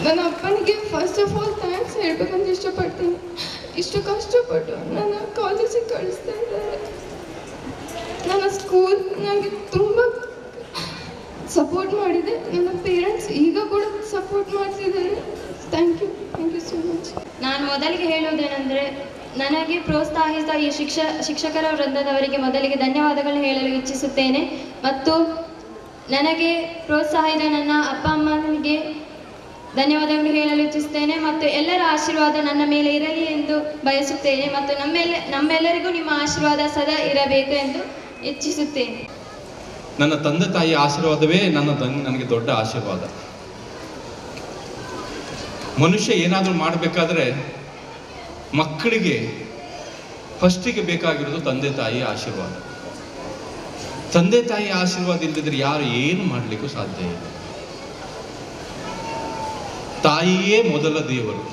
ನನ್ನ ಅಪ್ಪನಿಗೆ ಫಸ್ಟ್ ಆಫ್ ಆಲ್ ಥ್ಯಾಂಕ್ಸ್ ಹೇಳಬೇಕಂತ ಇಷ್ಟಪಡ್ತೀನಿ. ಇಷ್ಟು ಕಷ್ಟಪಟ್ಟು ನನ್ನ ಕಾಲೇಜಿಗೆ ಕಳಿಸ್ತಾ ಇದ್ದಾರೆ. ನನ್ನ ಸ್ಕೂಲ್ ನನಗೆ ತುಂಬ ಸಪೋರ್ಟ್ ಮಾಡಿದೆ. ನನ್ನ ಪೇರೆಂಟ್ಸ್ ಈಗ ಕೂಡ ಸಪೋರ್ಟ್ ಮಾಡ್ತಿದ್ದಾರೆ. Thank you so much. ನಾನು ಮೊದಲಿಗೆ ಹೇಳುವುದೇನೆಂದರೆ, ನನಗೆ ಪ್ರೋತ್ಸಾಹಿಸಿದ ಈ ಶಿಕ್ಷಕರ ವೃಂದದವರಿಗೆ ಮೊದಲಿಗೆ ಧನ್ಯವಾದಗಳನ್ನು ಹೇಳಲು ಇಚ್ಛಿಸುತ್ತೇನೆ. ಮತ್ತು ನನಗೆ ಪ್ರೋತ್ಸಾಹಿಸಿದ ನನ್ನ ಅಪ್ಪ ಅಮ್ಮನಿಗೆ ಧನ್ಯವಾದಗಳು ಹೇಳಲು ಇಚ್ಛಿಸುತ್ತೇನೆ. ಮತ್ತು ಎಲ್ಲರ ಆಶೀರ್ವಾದ ನನ್ನ ಮೇಲೆ ಇರಲಿ ಎಂದು ಬಯಸುತ್ತೇನೆ. ಮತ್ತು ನಮ್ಮೆಲ್ಲರಿಗೂ ನಿಮ್ಮ ಆಶೀರ್ವಾದ ಸದಾ ಇರಬೇಕು ಎಂದು ಇಚ್ಛಿಸುತ್ತೇನೆ. ನನ್ನ ತಂದೆ ತಾಯಿಯ ಆಶೀರ್ವಾದವೇ ನನಗೆ ದೊಡ್ಡ ಆಶೀರ್ವಾದ. ಮನುಷ್ಯ ಏನಾದರೂ ಮಾಡಬೇಕಾದ್ರೆ ಮಕ್ಕಳಿಗೆ ಫಸ್ಟಿಗೆ ಬೇಕಾಗಿರೋದು ತಂದೆ ತಾಯಿಯ ಆಶೀರ್ವಾದ. ತಂದೆ ತಾಯಿಯ ಆಶೀರ್ವಾದ ಇಲ್ಲದಿದ್ರೆ ಯಾರು ಏನು ಮಾಡಲಿಕ್ಕೂ ಸಾಧ್ಯ ಇಲ್ಲ. ತಾಯಿಯೇ ಮೊದಲ ದೇವರು,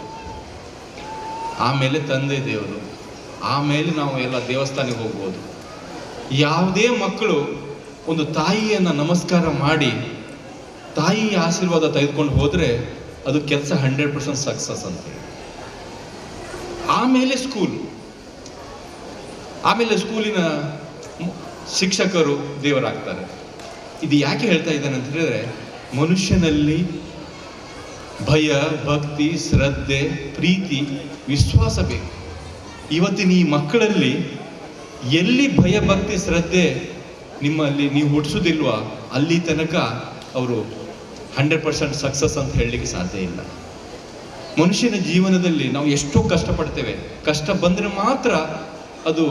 ಆಮೇಲೆ ತಂದೆ ದೇವರು, ಆಮೇಲೆ ನಾವು ಎಲ್ಲ ದೇವಸ್ಥಾನಕ್ಕೆ ಹೋಗ್ಬೋದು. ಯಾವುದೇ ಮಕ್ಕಳು ಒಂದು ತಾಯಿಯನ್ನು ನಮಸ್ಕಾರ ಮಾಡಿ ತಾಯಿಯ ಆಶೀರ್ವಾದ ತೆಗೆದುಕೊಂಡು ಹೋದರೆ ಅದು ಕೆಲಸ 100% ಸಕ್ಸಸ್ ಅಂತ. ಆಮೇಲೆ ಸ್ಕೂಲಿನ ಶಿಕ್ಷಕರು ದೇವರಾಗ್ತಾರೆ. ಇದು ಯಾಕೆ ಹೇಳ್ತಾ ಇದ್ದಾನೆ ಅಂತ ಹೇಳಿದ್ರೆ, ಮನುಷ್ಯನಲ್ಲಿ ಭಯ, ಭಕ್ತಿ, ಶ್ರದ್ಧೆ, ಪ್ರೀತಿ, ವಿಶ್ವಾಸ ಬೇಕು. ಇವತ್ತಿನ ಈ ಮಕ್ಕಳಲ್ಲಿ ಎಲ್ಲಿ ಭಯ, ಭಕ್ತಿ, ಶ್ರದ್ಧೆ ನಿಮ್ಮಲ್ಲಿ ನೀವು ಹುಟ್ಟಿಸೋದಿಲ್ವಾ ಅಲ್ಲಿ ತನಕ ಅವರು 100% ಸಕ್ಸಸ್ ಅಂತ ಹೇಳಲಿಕ್ಕೆ ಸಾಧ್ಯ ಇಲ್ಲ. ಮನುಷ್ಯನ ಜೀವನದಲ್ಲಿ ನಾವು ಎಷ್ಟೋ ಕಷ್ಟಪಡ್ತೇವೆ. ಕಷ್ಟ ಬಂದರೆ ಮಾತ್ರ ಅದು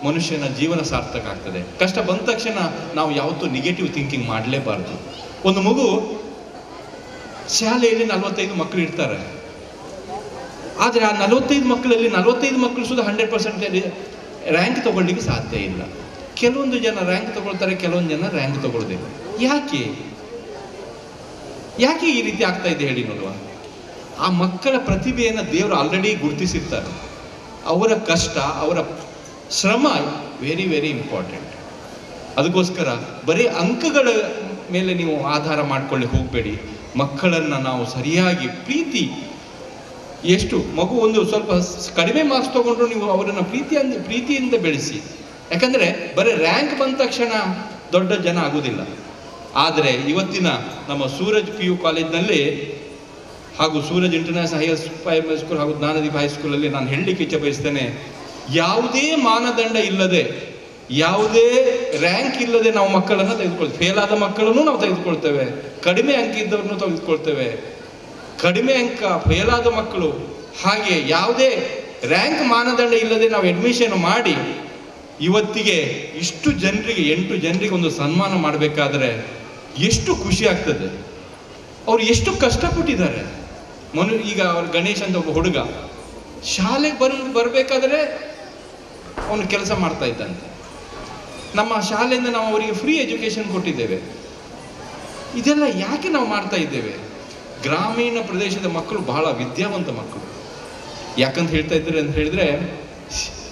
ಮನುಷ್ಯನ ಜೀವನ ಸಾರ್ಥಕ ಆಗ್ತದೆ. ಕಷ್ಟ ಬಂದ ತಕ್ಷಣ ನಾವು ಯಾವತ್ತೂ ನೆಗೆಟಿವ್ ಥಿಂಕಿಂಗ್ ಮಾಡಲೇಬಾರ್ದು. ಒಂದು ಮಗು ಶಾಲೆಯಲ್ಲಿ 45 ಮಕ್ಕಳು ಇರ್ತಾರೆ, ಆದರೆ ಆ 45 ಮಕ್ಕಳಲ್ಲಿ 45 ಮಕ್ಕಳು ಸುದ 100% ರ್ಯಾಂಕ್ ತಗೊಳ್ಳಿಕ್ಕೆ ಸಾಧ್ಯ ಇಲ್ಲ. ಕೆಲವೊಂದು ಜನ ರ್ಯಾಂಕ್ ತಗೊಳ್ತಾರೆ, ಕೆಲವೊಂದು ಜನ ರ್ಯಾಂಕ್ ತಗೊಳ್ಳೋದಿಲ್ಲ. ಯಾಕೆ ಈ ರೀತಿ ಆಗ್ತಾ ಇದೆ ಹೇಳಿ ನೋಡುವ. ಆ ಮಕ್ಕಳ ಪ್ರತಿಭೆಯನ್ನು ದೇವರು ಆಲ್ರೆಡಿ ಗುರುತಿಸಿರ್ತಾರೆ. ಅವರ ಕಷ್ಟ, ಅವರ ಶ್ರಮ ವೆರಿ ವೆರಿ ಇಂಪಾರ್ಟೆಂಟ್. ಅದಕ್ಕೋಸ್ಕರ ಬರೀ ಅಂಕಗಳ ಮೇಲೆ ನೀವು ಆಧಾರ ಮಾಡ್ಕೊಳ್ಳಿ ಹೋಗಬೇಡಿ. ಮಕ್ಕಳನ್ನು ನಾವು ಸರಿಯಾಗಿ ಎಷ್ಟು ಮಗು ಒಂದು ಸ್ವಲ್ಪ ಕಡಿಮೆ ಮಾರ್ಕ್ಸ್ ತಗೊಂಡ್ರು ನೀವು ಅವರನ್ನು ಪ್ರೀತಿಯಿಂದ ಬೆಳೆಸಿ. ಯಾಕಂದರೆ ಬರೀ ರ್ಯಾಂಕ್ ಬಂದ ತಕ್ಷಣ ದೊಡ್ಡ ಜನ ಆಗೋದಿಲ್ಲ. ಆದರೆ ಇವತ್ತಿನ ನಮ್ಮ ಸೂರಜ್ PU ಕಾಲೇಜ್ನಲ್ಲಿ ಹಾಗೂ ಸೂರಜ್ ಇಂಟರ್ನ್ಯಾಷನಲ್ ಹೈಯರ್ ಸ್ಕೂಲ್ ಹಾಗೂ ಜ್ಞಾನದೀಪ ಹೈಸ್ಕೂಲಲ್ಲಿ ನಾನು ಹೇಳಲಿಕ್ಕೆ ಇಚ್ಛೆ ಬಯಸ್ತೇನೆ, ಯಾವುದೇ ಮಾನದಂಡ ಇಲ್ಲದೆ, ಯಾವುದೇ ರ್ಯಾಂಕ್ ಇಲ್ಲದೆ ನಾವು ಮಕ್ಕಳನ್ನು ತೆಗೆದುಕೊಳ್ತೇವೆ. ಫೇಲ್ ಆದ ಮಕ್ಕಳನ್ನು ನಾವು ತೆಗೆದುಕೊಳ್ತೇವೆ, ಕಡಿಮೆ ಅಂಕ ಇದ್ದವ್ರನ್ನು ತೆಗೆದುಕೊಳ್ತೇವೆ. ಕಡಿಮೆ ಅಂಕ ಫೇಲ್ ಆದ ಮಕ್ಕಳು, ಹಾಗೆ ಯಾವುದೇ ರ್ಯಾಂಕ್ ಮಾನದಂಡ ಇಲ್ಲದೆ ನಾವು ಅಡ್ಮಿಷನ್ ಮಾಡಿ ಇವತ್ತಿಗೆ ಇಷ್ಟು ಜನರಿಗೆ 8 ಜನರಿಗೆ ಒಂದು ಸನ್ಮಾನ ಮಾಡಬೇಕಾದ್ರೆ ಎಷ್ಟು ಖುಷಿ ಆಗ್ತದೆ. ಅವ್ರು ಎಷ್ಟು ಕಷ್ಟಪಟ್ಟಿದ್ದಾರೆ. ಈಗ ಅವ್ರು ಗಣೇಶ್ ಅಂತ ಒಬ್ಬ ಹುಡುಗ ಶಾಲೆಗೆ ಬರಬೇಕಾದ್ರೆ ಅವನು ಕೆಲಸ ಮಾಡ್ತಾ ಇದ್ದಂತೆ. ನಮ್ಮ ಶಾಲೆಯಿಂದ ನಾವು ಅವರಿಗೆ ಫ್ರೀ ಎಜುಕೇಶನ್ ಕೊಟ್ಟಿದ್ದೇವೆ. ಇದೆಲ್ಲ ಯಾಕೆ ನಾವು ಮಾಡ್ತಾ ಇದ್ದೇವೆ? ಗ್ರಾಮೀಣ ಪ್ರದೇಶದ ಮಕ್ಕಳು ಬಹಳ ವಿದ್ಯಾವಂತ ಮಕ್ಕಳು. ಯಾಕಂತ ಹೇಳ್ತಾ ಇದ್ದಾರೆ ಅಂತ ಹೇಳಿದ್ರೆ,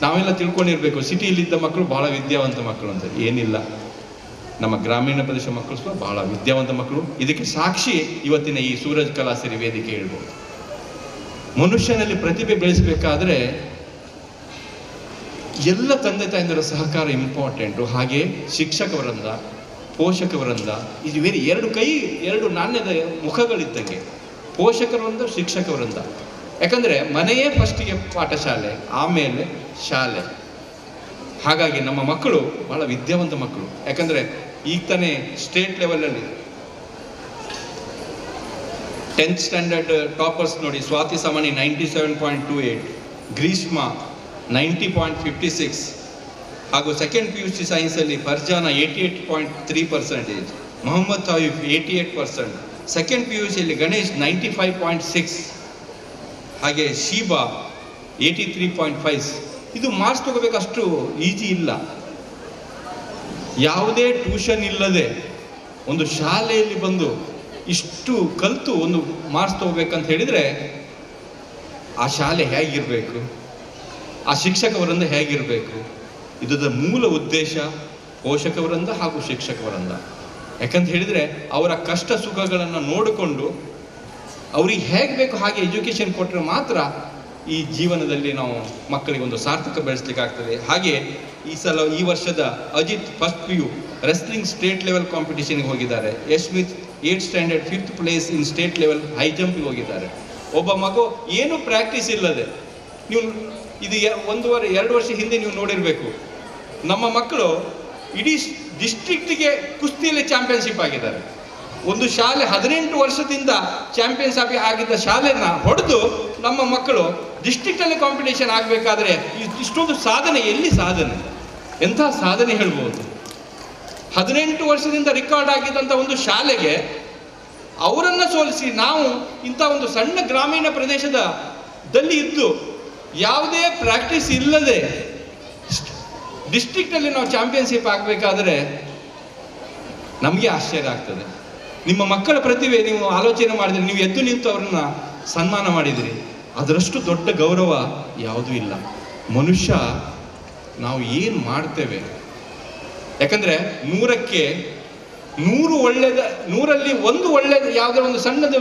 ನಾವೆಲ್ಲ ತಿಳ್ಕೊಂಡಿರ್ಬೇಕು ಸಿಟಿಯಲ್ಲಿದ್ದ ಮಕ್ಕಳು ಬಹಳ ವಿದ್ಯಾವಂತ ಮಕ್ಕಳು ಅಂತ. ಏನಿಲ್ಲ, ನಮ್ಮ ಗ್ರಾಮೀಣ ಪ್ರದೇಶ ಮಕ್ಕಳು ಸಹ ಬಹಳ ವಿದ್ಯಾವಂತ ಮಕ್ಕಳು. ಇದಕ್ಕೆ ಸಾಕ್ಷಿ ಇವತ್ತಿನ ಈ ಸೂರಜ್ ಕಲಾಸಿರಿ ವೇದಿಕೆ ಹೇಳ್ಬೋದು. ಮನುಷ್ಯನಲ್ಲಿ ಪ್ರತಿಭೆ ಬೆಳೆಸಬೇಕಾದ್ರೆ ಎಲ್ಲ ತಂದೆ ತಾಯಂದಿರ ಸಹಕಾರ ಇಂಪಾರ್ಟೆಂಟು. ಹಾಗೆ ಶಿಕ್ಷಕ ವೃಂದ, ಪೋಷಕ ವೃಂದ, ಇದು ಬೇರೆ ಎರಡು ನಾಣ್ಯದ ಮುಖಗಳಿದ್ದಂಗೆ. ಪೋಷಕರ ವೃಂದ, ಶಿಕ್ಷಕ ವೃಂದ. ಯಾಕಂದರೆ ಮನೆಯೇ ಫಸ್ಟಿಗೆ ಪಾಠಶಾಲೆ, ಆಮೇಲೆ ಶಾಲೆ. ಹಾಗಾಗಿ ನಮ್ಮ ಮಕ್ಕಳು ಬಹಳ ವಿದ್ಯಾವಂತ ಮಕ್ಕಳು. ಯಾಕಂದರೆ ಈಗ ತಾನೇ ಸ್ಟೇಟ್ ಲೆವೆಲಲ್ಲಿ 10th ಸ್ಟ್ಯಾಂಡರ್ಡ್ ಟಾಪರ್ಸ್ ನೋಡಿ, ಸ್ವಾತಿ ಸಾಮಾನಿ 97.28, ಗ್ರೀಷ್ಮ 90.56, ಹಾಗೂ ಸೆಕೆಂಡ್ PUC ಸೈನ್ಸಲ್ಲಿ ಫರ್ಜಾನ 88.3%, ಮೊಹಮ್ಮದ್ ತಾಯಿಫ್ 88%, ಸೆಕೆಂಡ್ PUCಯಲ್ಲಿ ಗಣೇಶ್ 95.6, ಹಾಗೆ ಶೀಬಾ 83.5. ಇದು ಮಾರ್ಕ್ಸ್ ತಗೋಬೇಕಷ್ಟು ಈಜಿ ಇಲ್ಲ. ಯಾವುದೇ ಟ್ಯೂಷನ್ ಇಲ್ಲದೆ ಒಂದು ಶಾಲೆಯಲ್ಲಿ ಬಂದು ಇಷ್ಟು ಕಲಿತು ಒಂದು ಮಾರ್ಕ್ಸ್ ತಗೋಬೇಕಂತ ಹೇಳಿದರೆ ಆ ಶಾಲೆ ಹೇಗಿರಬೇಕು, ಆ ಶಿಕ್ಷಕ ವೃಂದ ಹೇಗಿರಬೇಕು, ಇದರ ಮೂಲ ಉದ್ದೇಶ ಪೋಷಕ ವೃಂದ ಹಾಗೂ ಶಿಕ್ಷಕ ವೃಂದ. ಯಾಕಂತ ಹೇಳಿದರೆ ಅವರ ಕಷ್ಟ ಸುಖಗಳನ್ನು ನೋಡಿಕೊಂಡು ಅವ್ರಿಗೆ ಹೇಗೆ ಬೇಕು ಹಾಗೆ ಎಜುಕೇಷನ್ ಕೊಟ್ಟರೆ ಮಾತ್ರ ಈ ಜೀವನದಲ್ಲಿ ನಾವು ಮಕ್ಕಳಿಗೆ ಒಂದು ಸಾರ್ಥಕ ಬೆಳೆಸಲಿಕ್ಕೆ ಆಗ್ತದೆ. ಹಾಗೆ ಈ ವರ್ಷದ Ajith first PU wrestling state level ಕಾಂಪಿಟೇಷನ್ಗೆ ಹೋಗಿದ್ದಾರೆ. Yashmith 8th standard 5th place in state level high ಜಂಪಿಗೆ ಹೋಗಿದ್ದಾರೆ. ಒಬ್ಬ ಮಗು ಏನು ಪ್ರಾಕ್ಟೀಸ್ ಇಲ್ಲದೆ, ನೀವು ಇದು 1.5-2 ವರ್ಷ ಹಿಂದೆ ನೀವು ನೋಡಿರಬೇಕು, ನಮ್ಮ ಮಕ್ಕಳು ಇಡೀ ಡಿಸ್ಟ್ರಿಕ್ಟಿಗೆ ಕುಸ್ತಿಯಲ್ಲಿ ಚಾಂಪಿಯನ್ಶಿಪ್ ಆಗಿದ್ದಾರೆ. ಒಂದು ಶಾಲೆ 18 ವರ್ಷದಿಂದ ಚಾಂಪಿಯನ್ಸ್ ಆಗಿದ್ದ ಶಾಲೆನ ಹೊಡೆದು ನಮ್ಮ ಮಕ್ಕಳು ಡಿಸ್ಟ್ರಿಕ್ಟಲ್ಲಿ ಕಾಂಪಿಟೇಷನ್ ಆಗಬೇಕಾದ್ರೆ ಇಷ್ಟೊಂದು ಸಾಧನೆ, ಎಲ್ಲಿ ಸಾಧನೆ, ಎಂಥ ಸಾಧನೆ ಹೇಳ್ಬೋದು. 18 ವರ್ಷದಿಂದ ರೆಕಾರ್ಡ್ ಆಗಿದ್ದಂಥ ಒಂದು ಶಾಲೆಗೆ ಅವರನ್ನು ಸೋಲಿಸಿ ನಾವು ಇಂಥ ಒಂದು ಸಣ್ಣ ಗ್ರಾಮೀಣ ಪ್ರದೇಶದಲ್ಲಿ ಇದ್ದು ಯಾವುದೇ ಪ್ರಾಕ್ಟೀಸ್ ಇಲ್ಲದೆ ಡಿಸ್ಟ್ರಿಕ್ಟಲ್ಲಿ ನಾವು ಚಾಂಪಿಯನ್ಶಿಪ್ ಆಗಬೇಕಾದ್ರೆ ನಮಗೆ ಆಶ್ಚರ್ಯ ಆಗ್ತದೆ. ನಿಮ್ಮ ಮಕ್ಕಳ ಪ್ರತಿಭೆ ನೀವು ಆಲೋಚನೆ ಮಾಡಿದ್ರೆ ನೀವು ಎದ್ದು ನಿಂತು ಅವ್ರನ್ನ ಸನ್ಮಾನ ಮಾಡಿದಿರಿ, ಅದರಷ್ಟು ದೊಡ್ಡ ಗೌರವ ಯಾವುದೂ ಇಲ್ಲ. ಮನುಷ್ಯ ನಾವು ಏನು ಮಾಡ್ತೇವೆ, ಯಾಕಂದರೆ 100ಕ್ಕೆ 100 ಒಳ್ಳೆಯದ, 100ರಲ್ಲಿ ಒಂದು ಒಳ್ಳೆಯದು ಯಾವುದೇ ಒಂದು ಸಣ್ಣದ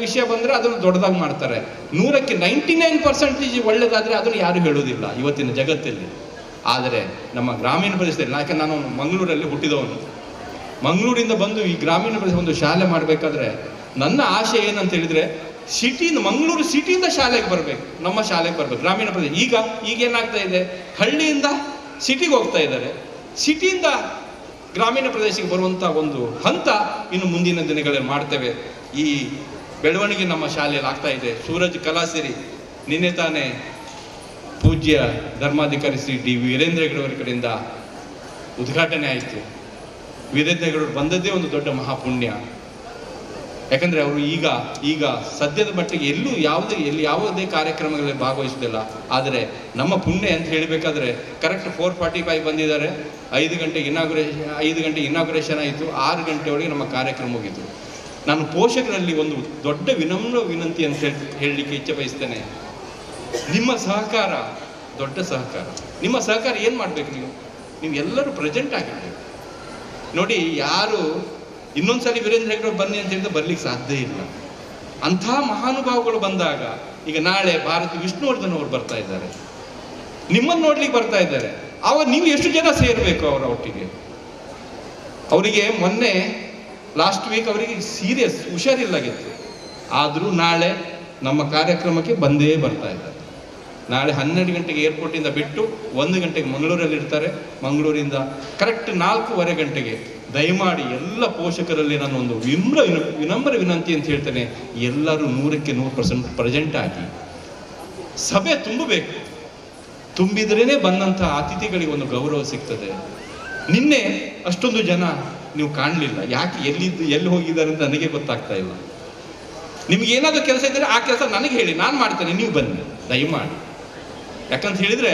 ವಿಷಯ ಬಂದರೆ ಅದನ್ನು ದೊಡ್ಡದಾಗಿ ಮಾಡ್ತಾರೆ. 100ಕ್ಕೆ 99% ಒಳ್ಳೆಯದಾದರೆ ಅದನ್ನು ಯಾರು ಹೇಳುವುದಿಲ್ಲ ಇವತ್ತಿನ ಜಗತ್ತಲ್ಲಿ. ಆದರೆ ನಮ್ಮ ಗ್ರಾಮೀಣ ಪ್ರದೇಶದಲ್ಲಿ, ಯಾಕೆ ನಾನು ಮಂಗಳೂರಲ್ಲಿ ಹುಟ್ಟಿದವನು, ಮಂಗಳೂರಿಂದ ಬಂದು ಈ ಗ್ರಾಮೀಣ ಪ್ರದೇಶ ಒಂದು ಶಾಲೆ ಮಾಡಬೇಕಾದ್ರೆ ನನ್ನ ಆಶೆ ಏನಂತ ಹೇಳಿದರೆ, ಸಿಟಿಯಿಂದ, ಮಂಗಳೂರು ಸಿಟಿಯಿಂದ ಶಾಲೆಗೆ ಬರಬೇಕು, ನಮ್ಮ ಶಾಲೆಗೆ ಬರಬೇಕು ಗ್ರಾಮೀಣ ಪ್ರದೇಶ. ಈಗೇನಾಗ್ತಾ ಇದೆ, ಹಳ್ಳಿಯಿಂದ ಸಿಟಿಗೆ ಹೋಗ್ತಾ ಇದ್ದಾರೆ, ಸಿಟಿಯಿಂದ ಗ್ರಾಮೀಣ ಪ್ರದೇಶಕ್ಕೆ ಬರುವಂಥ ಒಂದು ಹಂತ ಇನ್ನು ಮುಂದಿನ ದಿನಗಳಲ್ಲಿ ಮಾಡ್ತೇವೆ. ಈ ಬೆಳವಣಿಗೆ ನಮ್ಮ ಶಾಲೆಯಲ್ಲಿ ಆಗ್ತಾ ಇದೆ. ಸೂರಜ್ ಕಲಾಸಿರಿ ನಿನ್ನೆ ತಾನೇ ಪೂಜ್ಯ ಧರ್ಮಾಧಿಕಾರಿ ಶ್ರೀ ಡಿ ವೀರೇಂದ್ರ ಹೆಗ್ಗಡೆಯವರ ಕಡೆಯಿಂದ ಉದ್ಘಾಟನೆ ಆಯಿತು. ವೀರೇಂದ್ರ ಹೆಗ್ಗಡೆಯವರು ಬಂದದ್ದೇ ಒಂದು ದೊಡ್ಡ ಮಹಾಪುಣ್ಯ. ಯಾಕಂದರೆ ಅವರು ಈಗ ಸದ್ಯದ ಮಟ್ಟಿಗೆ ಯಾವುದೇ ಕಾರ್ಯಕ್ರಮಗಳಲ್ಲಿ ಭಾಗವಹಿಸೋದಿಲ್ಲ. ಆದರೆ ನಮ್ಮ ಪುಣ್ಯ ಅಂತ ಹೇಳಬೇಕಾದ್ರೆ ಕರೆಕ್ಟ್ 4:45 ಬಂದಿದ್ದಾರೆ. 5 ಗಂಟೆಗೆ ಇನಾಗ್ರೇಷನ್ ಆಯಿತು. 6 ಗಂಟೆ ಒಳಗೆ ನಮ್ಮ ಕಾರ್ಯಕ್ರಮ ಮುಗಿತು. ನಾನು ಪೋಷಕರಲ್ಲಿ ಒಂದು ದೊಡ್ಡ ವಿನಂತಿ ಅಂತ ಹೇಳಲಿಕ್ಕೆ ಇಚ್ಛೆ ಬಯಸ್ತೇನೆ. ನಿಮ್ಮ ಸಹಕಾರ ದೊಡ್ಡ ಸಹಕಾರ. ನಿಮ್ಮ ಸಹಕಾರ ಏನು ಮಾಡಬೇಕು, ನೀವು ಎಲ್ಲರೂ ಪ್ರೆಸೆಂಟ್ ಆಗಿರ್ಬೇಕು. ನೋಡಿ, ಯಾರು ಇನ್ನೊಂದ್ಸಲಿ ವೀರೇಂದ್ರ ಹೆಗ್ಗಡೆ ಬನ್ನಿ ಅಂತ ಹೇಳಿದ್ರೆ ಬರ್ಲಿಕ್ಕೆ ಸಾಧ್ಯ ಇಲ್ಲ. ಅಂಥ ಮಹಾನುಭಾವಗಳು ಬಂದಾಗ, ಈಗ ನಾಳೆ ಭಾರತಿ ವಿಷ್ಣುವರ್ಧನ್ ಅವರು ಬರ್ತಾ ಇದ್ದಾರೆ, ನಿಮ್ಮನ್ನು ನೋಡ್ಲಿಕ್ಕೆ ಬರ್ತಾ ಇದ್ದಾರೆ. ನೀವು ಎಷ್ಟು ಜನ ಸೇರಬೇಕು ಅವರ ಒಟ್ಟಿಗೆ. ಅವರಿಗೆ ಮೊನ್ನೆ ಲಾಸ್ಟ್ ವೀಕ್ ಅವರಿಗೆ ಸೀರಿಯಸ್ ಹುಷಾರಿಲ್ಲಾಗಿತ್ತು, ಆದರೂ ನಾಳೆ ನಮ್ಮ ಕಾರ್ಯಕ್ರಮಕ್ಕೆ ಬಂದೇ ಬರ್ತಾ ಇದ್ದಾರೆ. ನಾಳೆ 12 ಗಂಟೆಗೆ ಏರ್ಪೋರ್ಟಿಂದ ಬಿಟ್ಟು 1 ಗಂಟೆಗೆ ಮಂಗಳೂರಲ್ಲಿ ಇರ್ತಾರೆ. ಮಂಗಳೂರಿಂದ ಕರೆಕ್ಟ್ 4:15 ಗಂಟೆಗೆ ದಯಮಾಡಿ ಎಲ್ಲ ಪೋಷಕರಲ್ಲಿ ನಾನು ಒಂದು ವಿನಮ್ರ ವಿನಂತಿ ಅಂತ ಹೇಳ್ತೇನೆ, ಎಲ್ಲರೂ 100ಕ್ಕೆ 100% ಪ್ರೆಸೆಂಟ್ ಆಗಿ ಸಭೆ ತುಂಬಬೇಕು. ತುಂಬಿದ್ರೇ ಬಂದಂಥ ಅತಿಥಿಗಳಿಗೆ ಒಂದು ಗೌರವ ಸಿಗ್ತದೆ. ನಿನ್ನೆ ಅಷ್ಟೊಂದು ಜನ ನೀವು ಕಾಣಲಿಲ್ಲ, ಯಾಕೆ ಎಲ್ಲಿ ಹೋಗಿದ್ದಾರೆ ಅಂತ ನನಗೆ ಗೊತ್ತಾಗ್ತಾ ಇಲ್ಲ. ನಿಮ್ಗೆ ಏನಾದರೂ ಕೆಲಸ ಇದ್ದರೆ ಆ ಕೆಲಸ ನನಗೆ ಹೇಳಿ, ನಾನು ಮಾಡ್ತೇನೆ, ನೀವು ಬನ್ನಿ ದಯಮಾಡಿ. ಯಾಕಂತ ಹೇಳಿದರೆ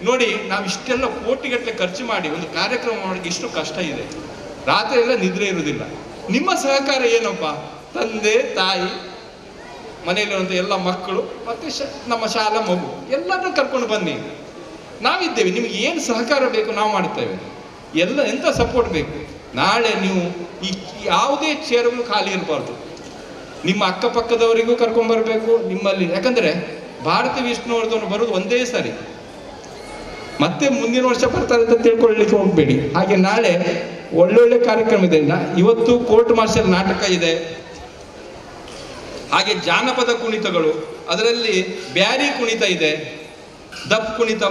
ನೋಡಿ, ನಾವು ಇಷ್ಟೆಲ್ಲ ಕೋಟಿಗಟ್ಟಲೆ ಖರ್ಚು ಮಾಡಿ ಒಂದು ಕಾರ್ಯಕ್ರಮ ಮಾಡೋಕ್ಕೆ ಎಷ್ಟು ಕಷ್ಟ ಇದೆ. ರಾತ್ರಿ ಎಲ್ಲ ನಿದ್ರೆ ಇರುವುದಿಲ್ಲ. ನಿಮ್ಮ ಸಹಕಾರ ಏನಪ್ಪ, ತಂದೆ ತಾಯಿ, ಮನೆಯಲ್ಲಿರುವಂಥ ಎಲ್ಲ ಮಕ್ಕಳು ಮತ್ತು ನಮ್ಮ ಶಾಲಾ ಮಗು ಎಲ್ಲರನ್ನೂ ಕರ್ಕೊಂಡು ಬನ್ನಿ, ನಾವಿದ್ದೇವೆ. ನಿಮಗೆ ಏನು ಸಹಕಾರ ಬೇಕು ನಾವು ಮಾಡ್ತೇವೆ. ಎಂಥ ಸಪೋರ್ಟ್ ಬೇಕು. ನಾಳೆ ನೀವು ಈ ಯಾವುದೇ ಚೇರುಗಳು ಖಾಲಿ ಇರಬಾರ್ದು. ನಿಮ್ಮ ಅಕ್ಕಪಕ್ಕದವರಿಗೂ ಕರ್ಕೊಂಡ್ಬರ್ಬೇಕು ನಿಮ್ಮಲ್ಲಿ. ಯಾಕಂದರೆ ಭಾರತಿ ವಿಷ್ಣುವರ್ಧನ್ ಬರೋದು ಒಂದೇ ಸರಿ, ಮತ್ತೆ ಮುಂದಿನ ವರ್ಷ ಬರ್ತಾರೆ ಅಂತ ತಿಳ್ಕೊಳ್ಳಿಕ್ಕೆ ಹೋಗಬೇಡಿ. ಹಾಗೆ ನಾಳೆ ಒಳ್ಳೊಳ್ಳೆ ಕಾರ್ಯಕ್ರಮ ಇದೆ. ಇವತ್ತು ಕೋರ್ಟ್ ಮಾರ್ಷಲ್ ನಾಟಕ ಇದೆ, ಹಾಗೆ ಜಾನಪದ ಕುಣಿತಗಳು, ಅದರಲ್ಲಿ ಬ್ಯಾರಿ ಕುಣಿತ ಇದೆ, ದಪ್ ಕುಣಿತ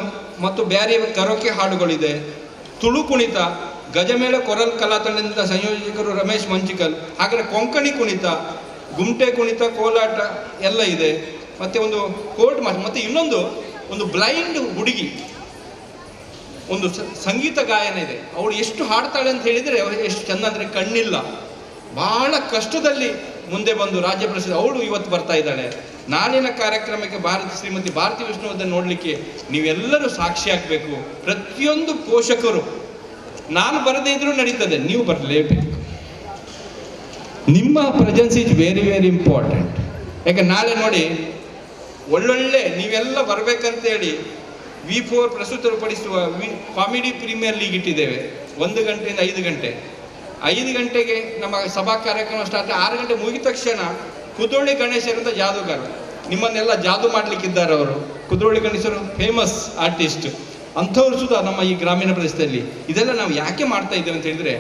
ಮತ್ತು ಬ್ಯಾರಿ ಕರೋಕೆ ಹಾಡುಗಳಿದೆ, ತುಳು ಕುಣಿತ, ಗಜಮೇಳ ಕೊರಲ್ ಕಲಾ ತಂಡದಿಂದ ಸಂಯೋಜಕರು ರಮೇಶ್ ಮಂಚಿಕಲ್, ಹಾಗೆ ಕೊಂಕಣಿ ಕುಣಿತ, ಗುಮ್ಟೆ ಕುಣಿತ, ಕೋಲಾಟ ಎಲ್ಲ ಇದೆ. ಮತ್ತೆ ಒಂದು ಕೋರ್ಟ್ ಮಾರ್ಷಲ್, ಮತ್ತೆ ಇನ್ನೊಂದು ಬ್ಲೈಂಡ್ ಹುಡುಗಿ ಒಂದು ಸಂಗೀತ ಗಾಯನ ಇದೆ. ಅವಳು ಎಷ್ಟು ಹಾಡ್ತಾಳೆ ಅಂತ ಹೇಳಿದರೆ ಎಷ್ಟು ಚೆಂದ ಅಂದರೆ, ಕಣ್ಣಿಲ್ಲ, ಬಹಳ ಕಷ್ಟದಲ್ಲಿ ಮುಂದೆ ಬಂದು ರಾಜ್ಯ ಪ್ರಸಿದ್ಧ ಅವಳು ಇವತ್ತು ಬರ್ತಾ ಇದ್ದಾಳೆ. ನಾಳಿನ ಕಾರ್ಯಕ್ರಮಕ್ಕೆ ಶ್ರೀಮತಿ ಭಾರತಿ ವಿಷ್ಣುವರ್ಧನ್ ನೋಡಲಿಕ್ಕೆ ನೀವೆಲ್ಲರೂ ಸಾಕ್ಷಿ ಆಗಬೇಕು. ಪ್ರತಿಯೊಂದು ಪೋಷಕರು, ನಾನು ಬರದೇ ಇದ್ರೂ ನಡೀತದೆ, ನೀವು ಬರಲೇಬೇಕು. ನಿಮ್ಮ presence is very very important. ಯಾಕೆ ನಾಳೆ ನೋಡಿ, ಒಳ್ಳೊಳ್ಳೆ ನೀವೆಲ್ಲ ಬರಬೇಕಂತೇಳಿ V4 ಪ್ರಸ್ತುತಪಡಿಸುವ ಕಾಮಿಡಿ ಪ್ರೀಮಿಯರ್ ಲೀಗ್ ಇಟ್ಟಿದ್ದೇವೆ. 1 ಗಂಟೆಯಿಂದ 5 ಗಂಟೆ. 5 ಗಂಟೆಗೆ ನಮ್ಮ ಸಭಾ ಕಾರ್ಯಕ್ರಮ ಸ್ಟಾರ್ಟ್. 6 ಗಂಟೆ ಮುಗಿದ ತಕ್ಷಣ ಕುದ್ರೋಳಿ ಗಣೇಶರಿಂದ ಜಾದೂಗಾರ, ನಿಮ್ಮನ್ನೆಲ್ಲ ಜಾದೂ ಮಾಡಲಿಕ್ಕಿದ್ದಾರೆ ಅವರು. ಕುದ್ರೋಳಿ ಗಣೇಶರು ಫೇಮಸ್ ಆರ್ಟಿಸ್ಟ್. ಅಂಥವ್ರು ಸುಧಾ ನಮ್ಮ ಈ ಗ್ರಾಮೀಣ ಪ್ರದೇಶದಲ್ಲಿ. ಇದೆಲ್ಲ ನಾವು ಯಾಕೆ ಮಾಡ್ತಾ ಇದ್ದೇವೆ ಅಂತ ಹೇಳಿದರೆ,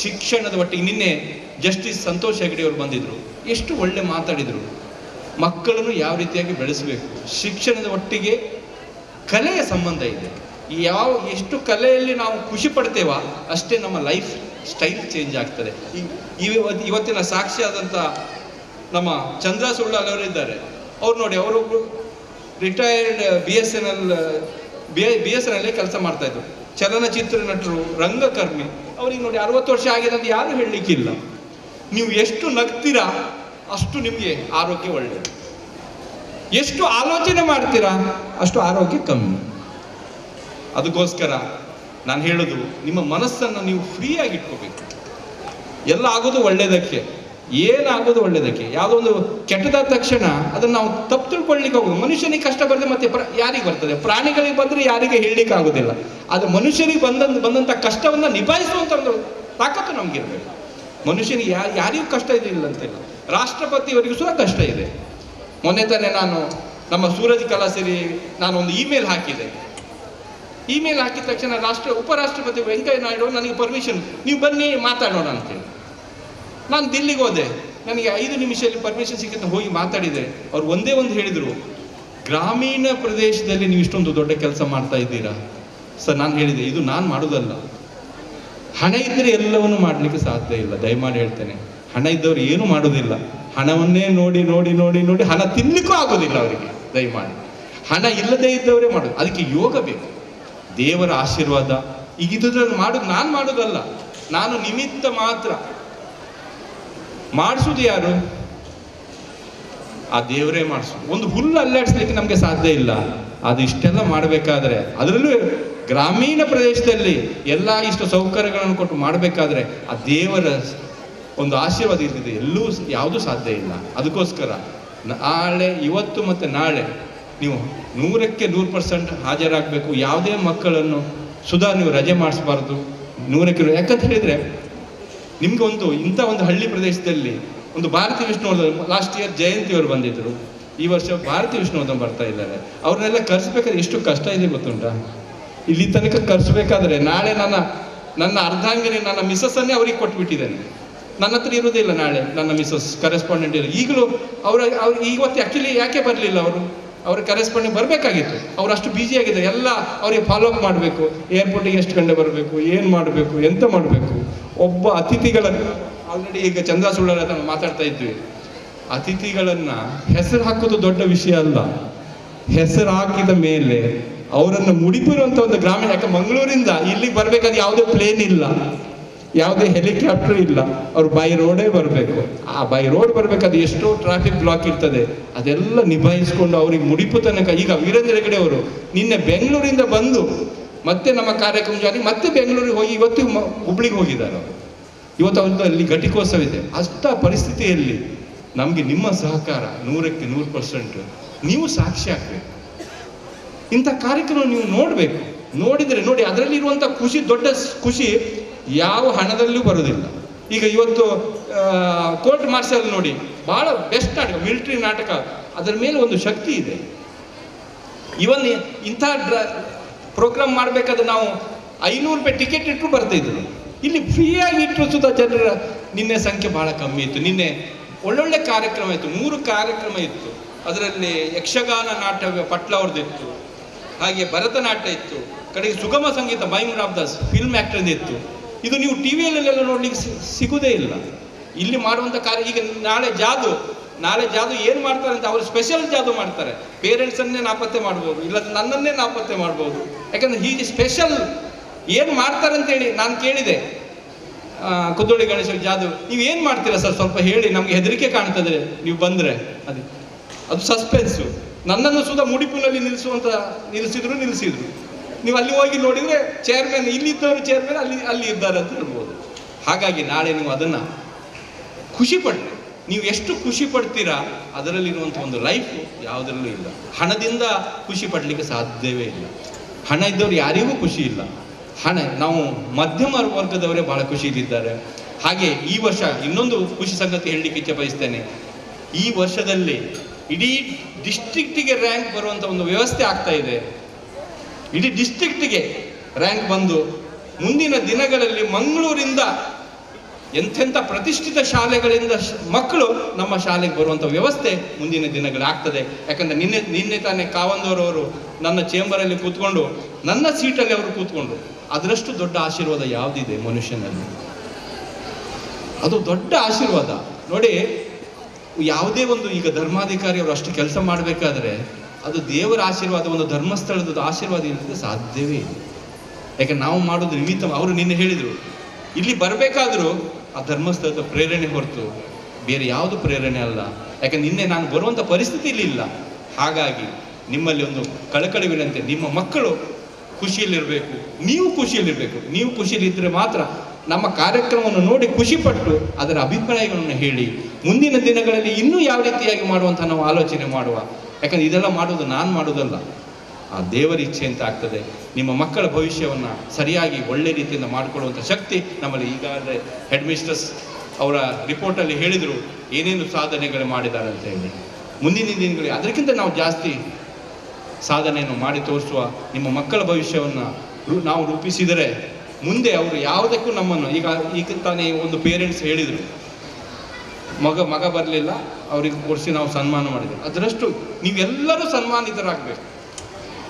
ಶಿಕ್ಷಣದ ಒಟ್ಟಿಗೆ. ನಿನ್ನೆ ಜಸ್ಟಿಸ್ ಸಂತೋಷ್ ಹೆಗ್ಡೆ ಅವರು ಬಂದಿದ್ದರು, ಎಷ್ಟು ಒಳ್ಳೆ ಮಾತಾಡಿದರು. ಮಕ್ಕಳನ್ನು ಯಾವ ರೀತಿಯಾಗಿ ಬೆಳೆಸಬೇಕು, ಶಿಕ್ಷಣದ ಒಟ್ಟಿಗೆ ಕಲೆಯ ಸಂಬಂಧ ಇದೆ. ಎಷ್ಟು ಕಲೆಯಲ್ಲಿ ನಾವು ಖುಷಿ ಪಡ್ತೇವ ಅಷ್ಟೇ ನಮ್ಮ ಲೈಫ್ ಸ್ಟೈಲ್ ಚೇಂಜ್ ಆಗ್ತದೆ. ಇವತ್ತಿನ ಸಾಕ್ಷಿಯಾದಂಥ ನಮ್ಮ ಚಂದ್ರ ಸುಳ್ಳಾಲ್ ಅವರು ಇದ್ದಾರೆ. ಅವ್ರು ನೋಡಿ, ಅವರು ರಿಟೈರ್ಡ್ BSNL ಕೆಲಸ ಮಾಡ್ತಾ ಇದ್ರು. ಚಲನಚಿತ್ರ ನಟರು, ರಂಗಕರ್ಮಿ. ಅವ್ರಿಗೆ ನೋಡಿ 60 ವರ್ಷ ಆಗಿದೆ ಅಂತ ಯಾರು ಹೇಳಲಿಕ್ಕಿಲ್ಲ. ನೀವು ಎಷ್ಟು ನಗ್ತೀರಾ ಅಷ್ಟು ನಿಮಗೆ ಆರೋಗ್ಯ ಒಳ್ಳೆಯದು. ಎಷ್ಟು ಆಲೋಚನೆ ಮಾಡ್ತೀರಾ ಅಷ್ಟು ಆರೋಗ್ಯ ಕಮ್ಮಿ. ಅದಕ್ಕೋಸ್ಕರ ನಾನು ಹೇಳೋದು, ನಿಮ್ಮ ಮನಸ್ಸನ್ನು ನೀವು ಫ್ರೀಯಾಗಿ ಇಟ್ಕೋಬೇಕು. ಎಲ್ಲ ಆಗೋದು ಒಳ್ಳೆಯದಕ್ಕೆ. ಏನಾಗೋದು ಒಳ್ಳೇದಕ್ಕೆ. ಯಾವುದೋ ಒಂದು ಕೆಟ್ಟದಾದ ತಕ್ಷಣ ಅದನ್ನು ನಾವು ತಪ್ಪು ತಿಳ್ಕೊಳ್ಳಿಕ್ಕೆ ಹೋಗೋದು. ಮನುಷ್ಯನಿಗೆ ಕಷ್ಟ ಬರ್ತದೆ, ಮತ್ತೆ ಯಾರಿಗೆ ಬರ್ತದೆ? ಪ್ರಾಣಿಗಳಿಗೆ ಬಂದರೆ ಯಾರಿಗೆ ಹೇಳಲಿಕ್ಕೆ ಆಗೋದಿಲ್ಲ. ಅದು ಮನುಷ್ಯನಿಗೆ ಬಂದಂಥ ಕಷ್ಟವನ್ನು ನಿಭಾಯಿಸುವಂಥ ಒಂದು ತಾಕತ್ತು ನಮಗಿರಬೇಕು. ಮನುಷ್ಯನಿಗೆ ಯಾರಿಗೂ ಕಷ್ಟ ಇದಿಲ್ಲ ಅಂತಿಲ್ಲ. ರಾಷ್ಟ್ರಪತಿಯವರಿಗೂ ಸಹ ಕಷ್ಟ ಇದೆ. ಮೊನ್ನೆ ತಾನೇ ನಾನು ನಮ್ಮ ಸೂರಜ್ ಕಲಾಸಿರಿ ನಾನೊಂದು ಇಮೇಲ್ ಹಾಕಿದೆ. ಇಮೇಲ್ ಹಾಕಿದ ತಕ್ಷಣ ಉಪರಾಷ್ಟ್ರಪತಿ ವೆಂಕಯ್ಯ ನಾಯ್ಡು ನನಗೆ ಪರ್ಮಿಷನ್, ನೀವು ಬನ್ನಿ ಮಾತಾಡೋಣ ಅಂತೇಳಿ. ನಾನು ದಿಲ್ಲಿಗೆ ಹೋದೆ, ನನಗೆ 5 ನಿಮಿಷದಲ್ಲಿ ಪರ್ಮಿಷನ್ ಸಿಕ್ಕಿದ್ದು, ಹೋಗಿ ಮಾತಾಡಿದೆ. ಅವ್ರು ಒಂದೇ ಒಂದು ಹೇಳಿದರು, ಗ್ರಾಮೀಣ ಪ್ರದೇಶದಲ್ಲಿ ನೀವು ಇಷ್ಟೊಂದು ದೊಡ್ಡ ಕೆಲಸ ಮಾಡ್ತಾ ಇದ್ದೀರಾ ಸರ್. ನಾನು ಹೇಳಿದೆ, ಇದು ನಾನು ಮಾಡೋದಲ್ಲ. ಹಣ ಇದ್ದರೆ ಎಲ್ಲವನ್ನೂ ಮಾಡಲಿಕ್ಕೆ ಸಾಧ್ಯ ಇಲ್ಲ. ದಯಮಾಡಿ ಹೇಳ್ತೇನೆ, ಹಣ ಇದ್ದವರು ಏನೂ ಮಾಡೋದಿಲ್ಲ. ಹಣವನ್ನೇ ನೋಡಿ ನೋಡಿ ನೋಡಿ ನೋಡಿ ಹಣ ತಿನ್ನಲಿಕ್ಕೂ ಆಗೋದಿಲ್ಲ ಅವರಿಗೆ. ದಯಮಾಡಿ ಹಣ ಇಲ್ಲದೇ ಇದ್ದವರೇ ಮಾಡೋದು. ಅದಕ್ಕೆ ಯೋಗ ಬೇಕು, ದೇವರ ಆಶೀರ್ವಾದ. ಈಗ ಇದನ್ನು ಮಾಡೋದು ನಾನು ಮಾಡೋದಲ್ಲ, ನಾನು ನಿಮಿತ್ತ ಮಾತ್ರ. ಮಾಡಿಸೋದು ಯಾರು? ಆ ದೇವರೇ ಮಾಡಿಸೋದು. ಒಂದು ಹುಲ್ಲು ಅಲ್ಲಾಡಿಸ್ಲಿಕ್ಕೆ ನಮಗೆ ಸಾಧ್ಯ ಇಲ್ಲ. ಅದು ಇಷ್ಟೆಲ್ಲ ಮಾಡಬೇಕಾದ್ರೆ, ಅದರಲ್ಲೂ ಗ್ರಾಮೀಣ ಪ್ರದೇಶದಲ್ಲಿ ಎಲ್ಲ ಇಷ್ಟು ಸೌಕರ್ಯಗಳನ್ನು ಕೊಟ್ಟು ಮಾಡಬೇಕಾದ್ರೆ ಆ ದೇವರ ಒಂದು ಆಶೀರ್ವಾದ ಇರ್ತದೆ. ಎಲ್ಲೂ ಯಾವುದೂ ಸಾಧ್ಯ ಇಲ್ಲ. ಅದಕ್ಕೋಸ್ಕರ ಇವತ್ತು ಮತ್ತು ನಾಳೆ ನೀವು 100ಕ್ಕೆ 100% ಹಾಜರಾಗಬೇಕು. ಯಾವುದೇ ಮಕ್ಕಳನ್ನು ನೀವು ರಜೆ ಮಾಡಿಸಬಾರ್ದು. 100ಕ್ಕೆ. ಯಾಕಂತ ಹೇಳಿದರೆ ನಿಮ್ಗೆ ಇಂಥ ಒಂದು ಹಳ್ಳಿ ಪ್ರದೇಶದಲ್ಲಿ ಒಂದು ಭಾರತಿ ವಿಷ್ಣುವರ್ಧನ್, ಲಾಸ್ಟ್ ಇಯರ್ ಜಯಂತಿಯವರು ಬಂದಿದ್ದರು, ಈ ವರ್ಷ ಭಾರತಿ ವಿಷ್ಣುವರ್ಧನ್ ಬರ್ತಾ ಇದ್ದಾರೆ. ಅವ್ರನ್ನೆಲ್ಲ ಕರೆಸ್ಬೇಕಾದ್ರೆ ಎಷ್ಟು ಕಷ್ಟ ಇದೆ ಗೊತ್ತುಂಟಾ? ಇಲ್ಲಿ ತನಕ ಕರೆಸ್ಬೇಕಾದ್ರೆ ನಾಳೆ ನನ್ನ ಅರ್ಧಾಂಗಿನಿ, ನನ್ನ ಮಿಸ್ಸಸ್ಸನ್ನೇ ಅವ್ರಿಗೆ ಕೊಟ್ಬಿಟ್ಟಿದ್ದೇನೆ. ನನ್ನ ಹತ್ರ ಇರೋದಿಲ್ಲ ನಾಳೆ ನನ್ನ ಮಿಸ್ಸಸ್ ಕರೆಸ್ಪಾಂಡೆಂಟ್ ಇಲ್ಲ. ಈಗಲೂ ಅವ್ರು ಇವತ್ತು ಆ್ಯಕ್ಚುಲಿ ಯಾಕೆ ಬರಲಿಲ್ಲ ಅವ್ರ ಕರೆಸ್ಪಾಂಡೆಂಟ್ ಬರಬೇಕಾಗಿತ್ತು. ಅವ್ರು ಅಷ್ಟು ಬ್ಯುಸಿ ಆಗಿದ್ದಾರೆ. ಎಲ್ಲ ಅವರಿಗೆ ಫಾಲೋ ಅಪ್ ಮಾಡಬೇಕು. ಏರ್ಪೋರ್ಟಿಗೆ ಎಷ್ಟು ಗಂಟೆ ಬರಬೇಕು, ಏನು ಮಾಡಬೇಕು, ಎಂತ ಮಾಡಬೇಕು. ಒಬ್ಬ ಅತಿಥಿಗಳನ್ನು ಆಲ್ರೆಡಿ ಈಗ ಚಂದ್ರ ಸುಳ್ಳರ ಹತ್ರ ಮಾತಾಡ್ತಾ ಇದ್ವಿ. ಅತಿಥಿಗಳನ್ನು ಹೆಸರು ಹಾಕೋದು ದೊಡ್ಡ ವಿಷಯ ಅಲ್ಲ. ಹೆಸರು ಹಾಕಿದ ಮೇಲೆ ಅವರನ್ನು ಮುಡಿಪಿರುವಂಥ ಒಂದು ಗ್ರಾಮೀಣ, ಯಾಕೆ ಮಂಗಳೂರಿಂದ ಇಲ್ಲಿಗೆ ಬರಬೇಕಾದ್ರೆ ಯಾವುದೇ ಪ್ಲೇನ್ ಇಲ್ಲ, ಯಾವುದೇ ಹೆಲಿಕಾಪ್ಟರ್ ಇಲ್ಲ. ಅವ್ರು ಬೈ ರೋಡೇ ಬರಬೇಕು. ಆ ಬೈ ರೋಡ್ ಬರಬೇಕಾದ್ರೆ ಎಷ್ಟೋ ಟ್ರಾಫಿಕ್ ಬ್ಲಾಕ್ ಇರ್ತದೆ. ಅದೆಲ್ಲ ನಿಭಾಯಿಸ್ಕೊಂಡು ಅವ್ರಿಗೆ ಮುಡಿಪು ತನಕ. ಈಗ ವೀರೇಂದ್ರ ಹೆಗಡೆ ಅವರು ನಿನ್ನೆ ಬೆಂಗಳೂರಿಂದ ಬಂದು ಮತ್ತೆ ನಮ್ಮ ಕಾರ್ಯಕ್ರಮ ಜಾರಿ ಮತ್ತೆ ಬೆಂಗಳೂರಿಗೆ ಹೋಗಿ ಇವತ್ತು ಹುಬ್ಳಿಗೆ ಹೋಗಿದ್ದಾರೆ. ಅವರು ಇವತ್ತು ಅವ್ರದ್ದು ಅಲ್ಲಿ ಘಟಿಕೋತ್ಸವ ಇದೆ. ಅಷ್ಟ ಪರಿಸ್ಥಿತಿಯಲ್ಲಿ ನಮಗೆ ನಿಮ್ಮ ಸಹಕಾರ 100ಕ್ಕೆ 100% ನೀವು ಸಾಕ್ಷಿ ಆಗಬೇಕು. ಇಂಥ ಕಾರ್ಯಕ್ರಮ ನೀವು ನೋಡಬೇಕು. ನೋಡಿದರೆ ನೋಡಿ, ಅದರಲ್ಲಿರುವಂಥ ಖುಷಿ, ದೊಡ್ಡ ಖುಷಿ ಯಾವ ಹಣದಲ್ಲೂ ಬರೋದಿಲ್ಲ. ಈಗ ಇವತ್ತು ಕೋರ್ಟ್ ಮಾರ್ಷಲ್ ನೋಡಿ, ಬಹಳ ಬೆಸ್ಟ್ ನಾಟಕ, ಮಿಲಿಟರಿ ನಾಟಕ. ಅದರ ಮೇಲೆ ಒಂದು ಶಕ್ತಿ ಇದೆ. ಇವನ್ ಇಂಥ ಪ್ರೋಗ್ರಾಮ್ ಮಾಡಬೇಕಾದ್ರೆ ನಾವು 500 ರೂಪಾಯಿ ಟಿಕೆಟ್ ಇಟ್ಟರು ಬರ್ತಿದ್ರು. ಇಲ್ಲಿ ಫ್ರೀಯಾಗಿ ಇಟ್ಟರು ಸುತ್ತ ಜನರ ನಿನ್ನೆ ಸಂಖ್ಯೆ ಬಹಳ ಕಮ್ಮಿ ಇತ್ತು. ನಿನ್ನೆ ಒಳ್ಳೊಳ್ಳೆ ಕಾರ್ಯಕ್ರಮ ಇತ್ತು. 3 ಕಾರ್ಯಕ್ರಮ ಇತ್ತು. ಅದರಲ್ಲಿ ಯಕ್ಷಗಾನ ನಾಟ್ಯ ಪಟ್ಲ ಅವ್ರದ್ದಿತ್ತು, ಹಾಗೆ ಭರತನಾಟ್ಯ ಇತ್ತು, ಕಡೆಗೆ ಸುಗಮ ಸಂಗೀತ ಮೈಮೂನ್ ರಾಮದಾಸ್ ಫಿಲ್ಮ್ ಆ್ಯಕ್ಟರ್ದು ಇತ್ತು. ಇದು ನೀವು ಟಿ ವಿಯಲ್ಲೆಲ್ಲ ನೋಡ್ಲಿಕ್ಕೆ ಸಿಗುವುದೇ ಇಲ್ಲ. ಇಲ್ಲಿ ಮಾಡುವಂಥ ಕಾರ್ಯ. ಈಗ ನಾಳೆ ಜಾದು ಏನು ಮಾಡ್ತಾರೆ ಅಂತ ಅವರು ಸ್ಪೆಷಲ್ ಜಾದು ಮಾಡ್ತಾರೆ. ಪೇರೆಂಟ್ಸನ್ನೇ ನಾಪತ್ತೆ ಮಾಡ್ಬೋದು, ಇಲ್ಲ ನನ್ನನ್ನೇ ನಾಪತ್ತೆ ಮಾಡ್ಬೋದು. ಯಾಕಂದ್ರೆ ಹೀಗೆ ಸ್ಪೆಷಲ್ ಏನು ಮಾಡ್ತಾರೆ ಅಂತೇಳಿ ನಾನು ಕೇಳಿದೆ. ಕುದ್ದೋಳಿ ಗಣೇಶ ಜಾದು ನೀವು ಏನು ಮಾಡ್ತೀರಾ ಸರ್, ಸ್ವಲ್ಪ ಹೇಳಿ, ನಮಗೆ ಹೆದರಿಕೆ ಕಾಣ್ತದೆ ನೀವು ಬಂದರೆ. ಅದು ಸಸ್ಪೆನ್ಸು. ನನ್ನನ್ನು ಸುಧಾ ಮುಡಿಪಿನಲ್ಲಿ ನಿಲ್ಲಿಸಿದ್ರು. ನೀವು ಅಲ್ಲಿ ಹೋಗಿ ನೋಡಿದರೆ ಚೇರ್ಮನ್, ಇಲ್ಲಿದ್ದವರು ಚೇರ್ಮನ್ ಅಲ್ಲಿ ಇದ್ದಾರೆ ಅಂತ ಹೇಳ್ಬೋದು. ಹಾಗಾಗಿ ನಾಳೆ ನೀವು ಅದನ್ನು ಖುಷಿಪಟ್ಟು, ನೀವು ಎಷ್ಟು ಖುಷಿ ಪಡ್ತೀರಾ ಅದರಲ್ಲಿರುವಂಥ ಒಂದು ಲೈಫು ಯಾವುದರಲ್ಲೂ ಇಲ್ಲ. ಹಣದಿಂದ ಖುಷಿ ಪಡಲಿಕ್ಕೆ ಸಾಧ್ಯವೇ ಇಲ್ಲ. ಹಣ ಇದ್ದವರು ಯಾರಿಗೂ ಖುಷಿ ಇಲ್ಲ. ನಾವು ಮಧ್ಯಮ ವರ್ಗದವರೇ ಭಾಳ ಖುಷಿಯಲ್ಲಿದ್ದಾರೆ. ಹಾಗೆ ಈ ವರ್ಷ ಇನ್ನೊಂದು ಖುಷಿ ಸಂಗತಿ ಹೇಳಲಿಕ್ಕೆ ಇಚ್ಛೆ ಬಯಸ್ತೇನೆ. ಈ ವರ್ಷದಲ್ಲಿ ಇಡೀ ಡಿಸ್ಟ್ರಿಕ್ಟಿಗೆ ರ್ಯಾಂಕ್ ಬರುವಂಥ ಒಂದು ವ್ಯವಸ್ಥೆ ಆಗ್ತಾ ಇದೆ. ಇಡೀ ಡಿಸ್ಟ್ರಿಕ್ಟಿಗೆ ರ್ಯಾಂಕ್ ಬಂದು ಮುಂದಿನ ದಿನಗಳಲ್ಲಿ ಮಂಗಳೂರಿಂದ ಎಂತೆಂಥ ಪ್ರತಿಷ್ಠಿತ ಶಾಲೆಗಳಿಂದ ಮಕ್ಕಳು ನಮ್ಮ ಶಾಲೆಗೆ ಬರುವಂಥ ವ್ಯವಸ್ಥೆ ಮುಂದಿನ ದಿನಗಳಾಗ್ತದೆ. ಯಾಕಂದರೆ ನಿನ್ನೆ ತಾನೇ ಕಾವಂದೂರವರು ನನ್ನ ಚೇಂಬರಲ್ಲಿ ಕೂತ್ಕೊಂಡು, ನನ್ನ ಸೀಟಲ್ಲಿ ಅವರು ಕೂತ್ಕೊಂಡು, ಅದರಷ್ಟು ದೊಡ್ಡ ಆಶೀರ್ವಾದ ಯಾವುದಿದೆ ಮನುಷ್ಯನಲ್ಲಿ? ಅದು ದೊಡ್ಡ ಆಶೀರ್ವಾದ ನೋಡಿ. ಯಾವುದೇ ಒಂದು ಈಗ ಧರ್ಮಾಧಿಕಾರಿ ಅವರು ಅಷ್ಟು ಕೆಲಸ ಮಾಡಬೇಕಾದ್ರೆ ಅದು ದೇವರ ಆಶೀರ್ವಾದ, ಒಂದು ಧರ್ಮಸ್ಥಳದ ಆಶೀರ್ವಾದ ಇಲ್ಲದೆ ಸಾಧ್ಯವೇ ಇಲ್ಲ. ಯಾಕೆ ನಾವು ಮಾಡೋದು ನಿಮಿತ್ತ. ಅವರು ನಿನ್ನೆ ಹೇಳಿದರು, ಇಲ್ಲಿ ಬರಬೇಕಾದ್ರೂ ಆ ಧರ್ಮಸ್ಥಳದ ಪ್ರೇರಣೆ ಹೊರತು ಬೇರೆ ಯಾವುದು ಪ್ರೇರಣೆ ಅಲ್ಲ. ಯಾಕೆ ನಿನ್ನೆ ನಾನು ಬರುವಂಥ ಪರಿಸ್ಥಿತಿ ಇಲ್ಲ. ಹಾಗಾಗಿ ನಿಮ್ಮಲ್ಲಿ ಒಂದು ಕಳಕಳಿ ವಿನಂತಿ, ನಿಮ್ಮ ಮಕ್ಕಳು ಖುಷಿಯಲ್ಲಿರಬೇಕು, ನೀವು ಖುಷಿಯಲ್ಲಿರಬೇಕು. ನೀವು ಖುಷಿಯಲ್ಲಿದ್ದರೆ ಮಾತ್ರ ನಮ್ಮ ಕಾರ್ಯಕ್ರಮವನ್ನು ನೋಡಿ ಖುಷಿಪಟ್ಟು ಅದರ ಅಭಿಪ್ರಾಯಗಳನ್ನು ಹೇಳಿ ಮುಂದಿನ ದಿನಗಳಲ್ಲಿ ಇನ್ನೂ ಯಾವ ರೀತಿಯಾಗಿ ಮಾಡುವಂಥ ನಾವು ಆಲೋಚನೆ ಮಾಡುವ. ಯಾಕಂದರೆ ಇದೆಲ್ಲ ಮಾಡೋದು ನಾನು ಮಾಡೋದಲ್ಲ, ಆ ದೇವರ ಇಚ್ಛೆ ಅಂತ ಆಗ್ತದೆ. ನಿಮ್ಮ ಮಕ್ಕಳ ಭವಿಷ್ಯವನ್ನು ಸರಿಯಾಗಿ ಒಳ್ಳೆ ರೀತಿಯಿಂದ ಮಾಡಿಕೊಳ್ಳುವಂಥ ಶಕ್ತಿ ನಮ್ಮಲ್ಲಿ ಈಗಾಗಲೇ ಹೆಡ್ ಮಿಸ್ಟ್ರೆಸ್ ಅವರ ರಿಪೋರ್ಟಲ್ಲಿ ಹೇಳಿದರು ಏನೇನು ಸಾಧನೆಗಳು ಮಾಡಿದ್ದಾರೆ ಅಂತ ಹೇಳಿ. ಮುಂದಿನ ದಿನಗಳಲ್ಲಿ ಅದಕ್ಕಿಂತ ನಾವು ಜಾಸ್ತಿ ಸಾಧನೆಯನ್ನು ಮಾಡಿ ತೋರಿಸುವ ನಿಮ್ಮ ಮಕ್ಕಳ ಭವಿಷ್ಯವನ್ನು ನಾವು ರೂಪಿಸಿದರೆ ಮುಂದೆ ಅವರು ಯಾವುದಕ್ಕೂ ನಮ್ಮನ್ನು ಈಗ ತಾನೇ ಒಂದು ಪೇರೆಂಟ್ಸ್ ಹೇಳಿದರು ಮಗ ಬರಲಿಲ್ಲ ಅವ್ರಿಗೆ ಕೊಡಿಸಿ ನಾವು ಸನ್ಮಾನ ಮಾಡಿದ್ವಿ. ಅದರಷ್ಟು ನೀವೆಲ್ಲರೂ ಸನ್ಮಾನಿತರಾಗಬೇಕು.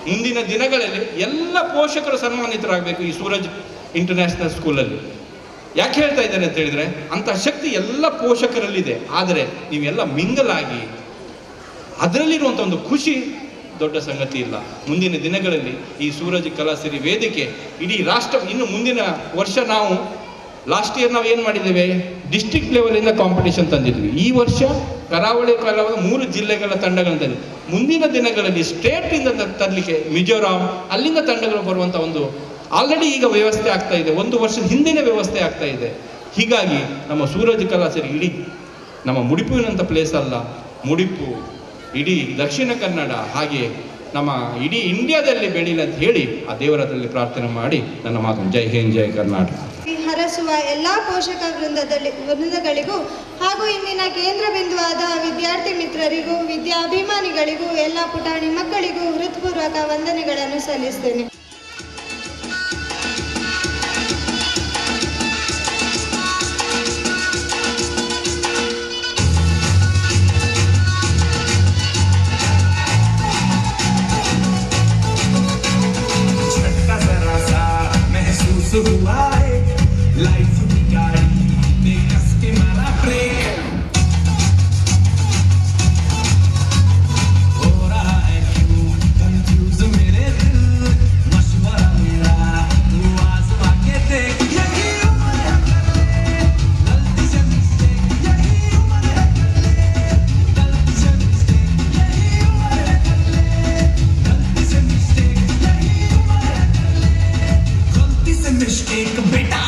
ಮುಂದಿನ ದಿನಗಳಲ್ಲಿ ಎಲ್ಲ ಪೋಷಕರು ಸನ್ಮಾನಿತರಾಗಬೇಕು ಈ ಸೂರಜ್ ಇಂಟರ್ನ್ಯಾಷನಲ್ ಸ್ಕೂಲಲ್ಲಿ. ಯಾಕೆ ಹೇಳ್ತಾ ಇದ್ದಾರೆ ಅಂತ ಹೇಳಿದರೆ ಅಂಥ ಶಕ್ತಿ ಎಲ್ಲ ಪೋಷಕರಲ್ಲಿದೆ. ಆದರೆ ನೀವೆಲ್ಲ ಮಿಂಗಲಾಗಿ ಅದರಲ್ಲಿರುವಂಥ ಒಂದು ಖುಷಿ ದೊಡ್ಡ ಸಂಗತಿ ಇಲ್ಲ. ಮುಂದಿನ ದಿನಗಳಲ್ಲಿ ಈ ಸೂರಜ್ ಕಲಾಸಿರಿ ವೇದಿಕೆ ಇಡೀ ರಾಷ್ಟ್ರ, ಇನ್ನು ಮುಂದಿನ ವರ್ಷ ನಾವು ಲಾಸ್ಟ್ ಇಯರ್ ನಾವು ಏನು ಮಾಡಿದ್ದೇವೆ, ಡಿಸ್ಟ್ರಿಕ್ಟ್ ಲೆವೆಲಿಂದ ಕಾಂಪಿಟೇಷನ್ ತಂದಿದ್ವಿ. ಈ ವರ್ಷ ಕರಾವಳಿ 3 ಜಿಲ್ಲೆಗಳ ತಂಡಗಳನ್ನು ತಂದಿದ್ವಿ. ಮುಂದಿನ ದಿನಗಳಲ್ಲಿ ಸ್ಟೇಟಿಂದ ತರಲಿಕ್ಕೆ ಮಿಜೋರಾಂ ಅಲ್ಲಿಂದ ತಂಡಗಳು ಬರುವಂಥ ಒಂದು ಆಲ್ರೆಡಿ ಈಗ ವ್ಯವಸ್ಥೆ ಆಗ್ತಾ ಇದೆ, 1 ವರ್ಷದ ಹಿಂದಿನ ವ್ಯವಸ್ಥೆ ಆಗ್ತಾ ಇದೆ. ಹೀಗಾಗಿ ನಮ್ಮ ಸೂರಜ್ ಕಲಾಸಿರಿ ಇಡೀ ನಮ್ಮ ಮುಡಿಪುವಿನಂಥ ಪ್ಲೇಸ್ ಅಲ್ಲ, ಮುಡಿಪು ಇಡೀ ದಕ್ಷಿಣ ಕನ್ನಡ ಹಾಗೆ ನಮ್ಮ ಇಡೀ ಇಂಡಿಯಾದಲ್ಲಿ ಬೆಳೀಲಿ ಅಂತ ಹೇಳಿ ಆ ದೇವರದಲ್ಲಿ ಪ್ರಾರ್ಥನೆ ಮಾಡಿ ನನ್ನ ಮಾತು. ಜೈ ಹಿಂದ್, ಜೈ ಕರ್ನಾಟಕ. ಹರಸುವ ಎಲ್ಲ ಪೋಷಕ ವೃಂದಗಳಿಗೂ ಹಾಗೂ ಇಂದಿನ ಕೇಂದ್ರ ಬಿಂದುವಾದ ವಿದ್ಯಾರ್ಥಿ ಮಿತ್ರರಿಗೂ ವಿದ್ಯಾಭಿಮಾನಿಗಳಿಗೂ ಎಲ್ಲ ಪುಟಾಣಿ ಮಕ್ಕಳಿಗೂ ಹೃತ್ಪೂರ್ವಕ ವಂದನೆಗಳನ್ನು ಸಲ್ಲಿಸ್ತೇನೆ. लाइफ की गाड़ी में कस के मारा ब्रेक, हो रहा है क्यों कंफ्यूज मेरे दिल, मशवरा मेरा तू आजमा के देख, यही उम्र है गलती से मिस्टेक, यही उम्र है गलती से मिस्टेक, यही उम्र है गलती से मिस्टेक, यही उम्र है गलती से मिस्टेक बेटा।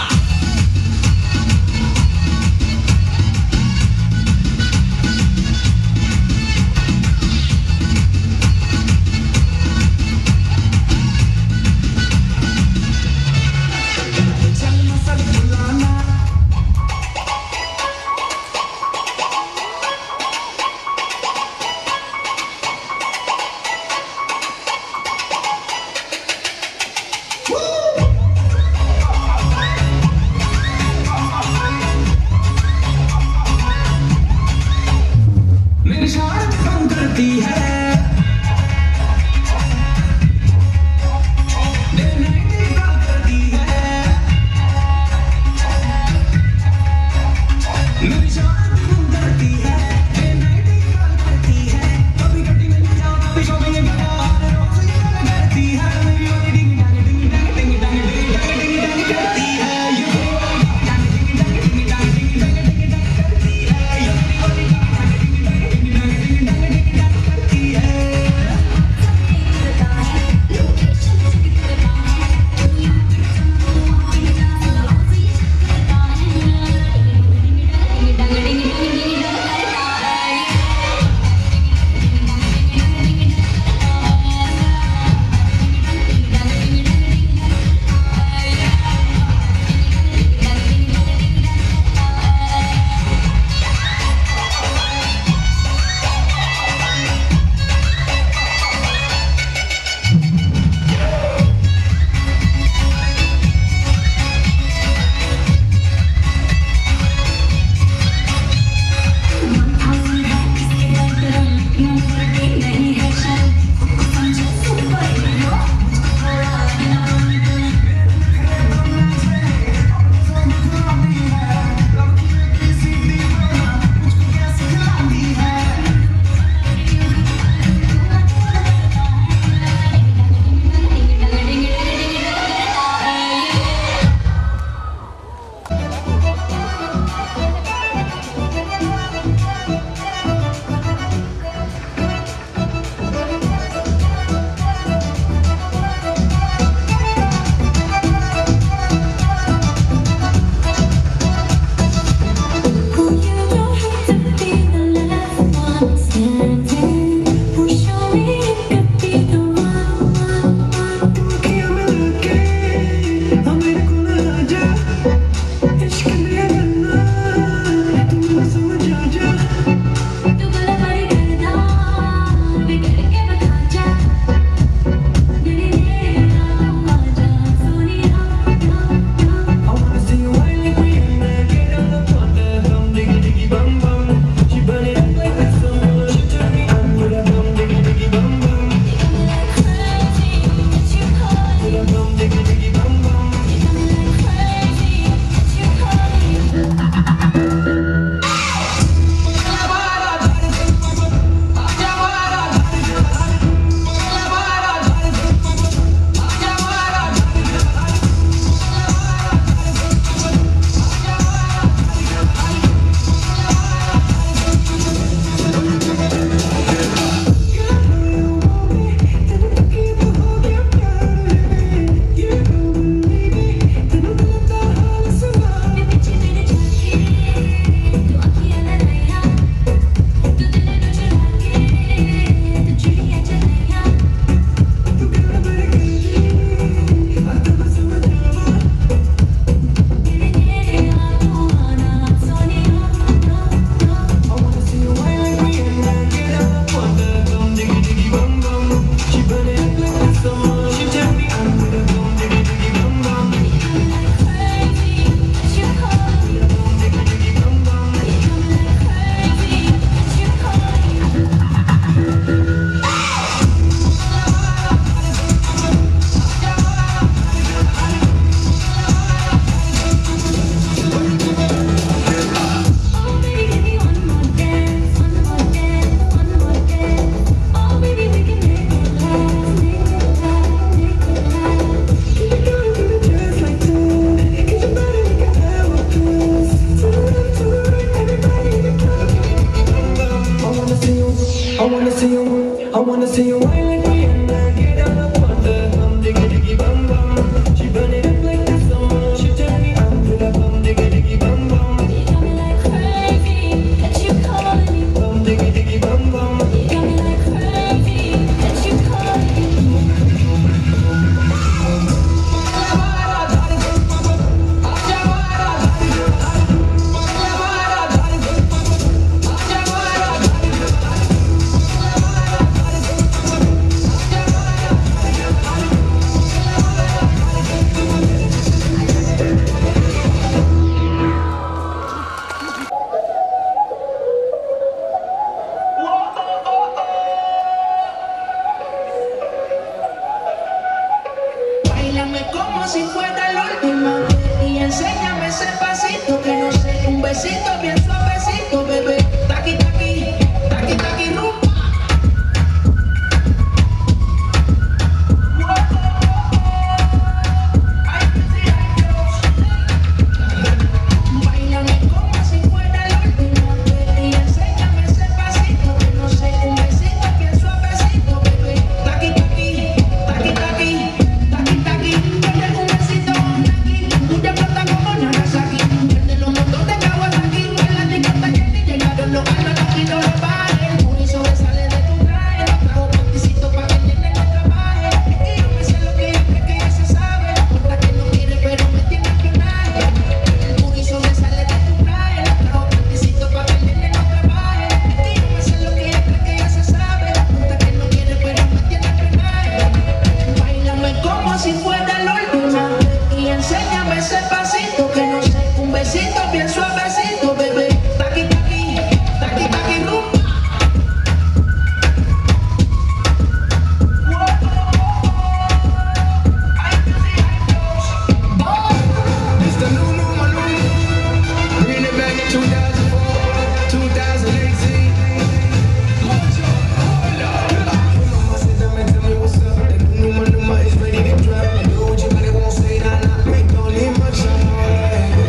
que no sé, un besito bien suavecito, bebé. Taqui, taqui, taqui, taqui, rumba. It's the new Maluma. Bringing it back in 2004, 2018. Mama said, tell me what's up. The new Maluma is ready to drop. Do what you gotta, won't say that. Don't need much time.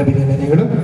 ಅಭಿನಂದನೆಗಳು.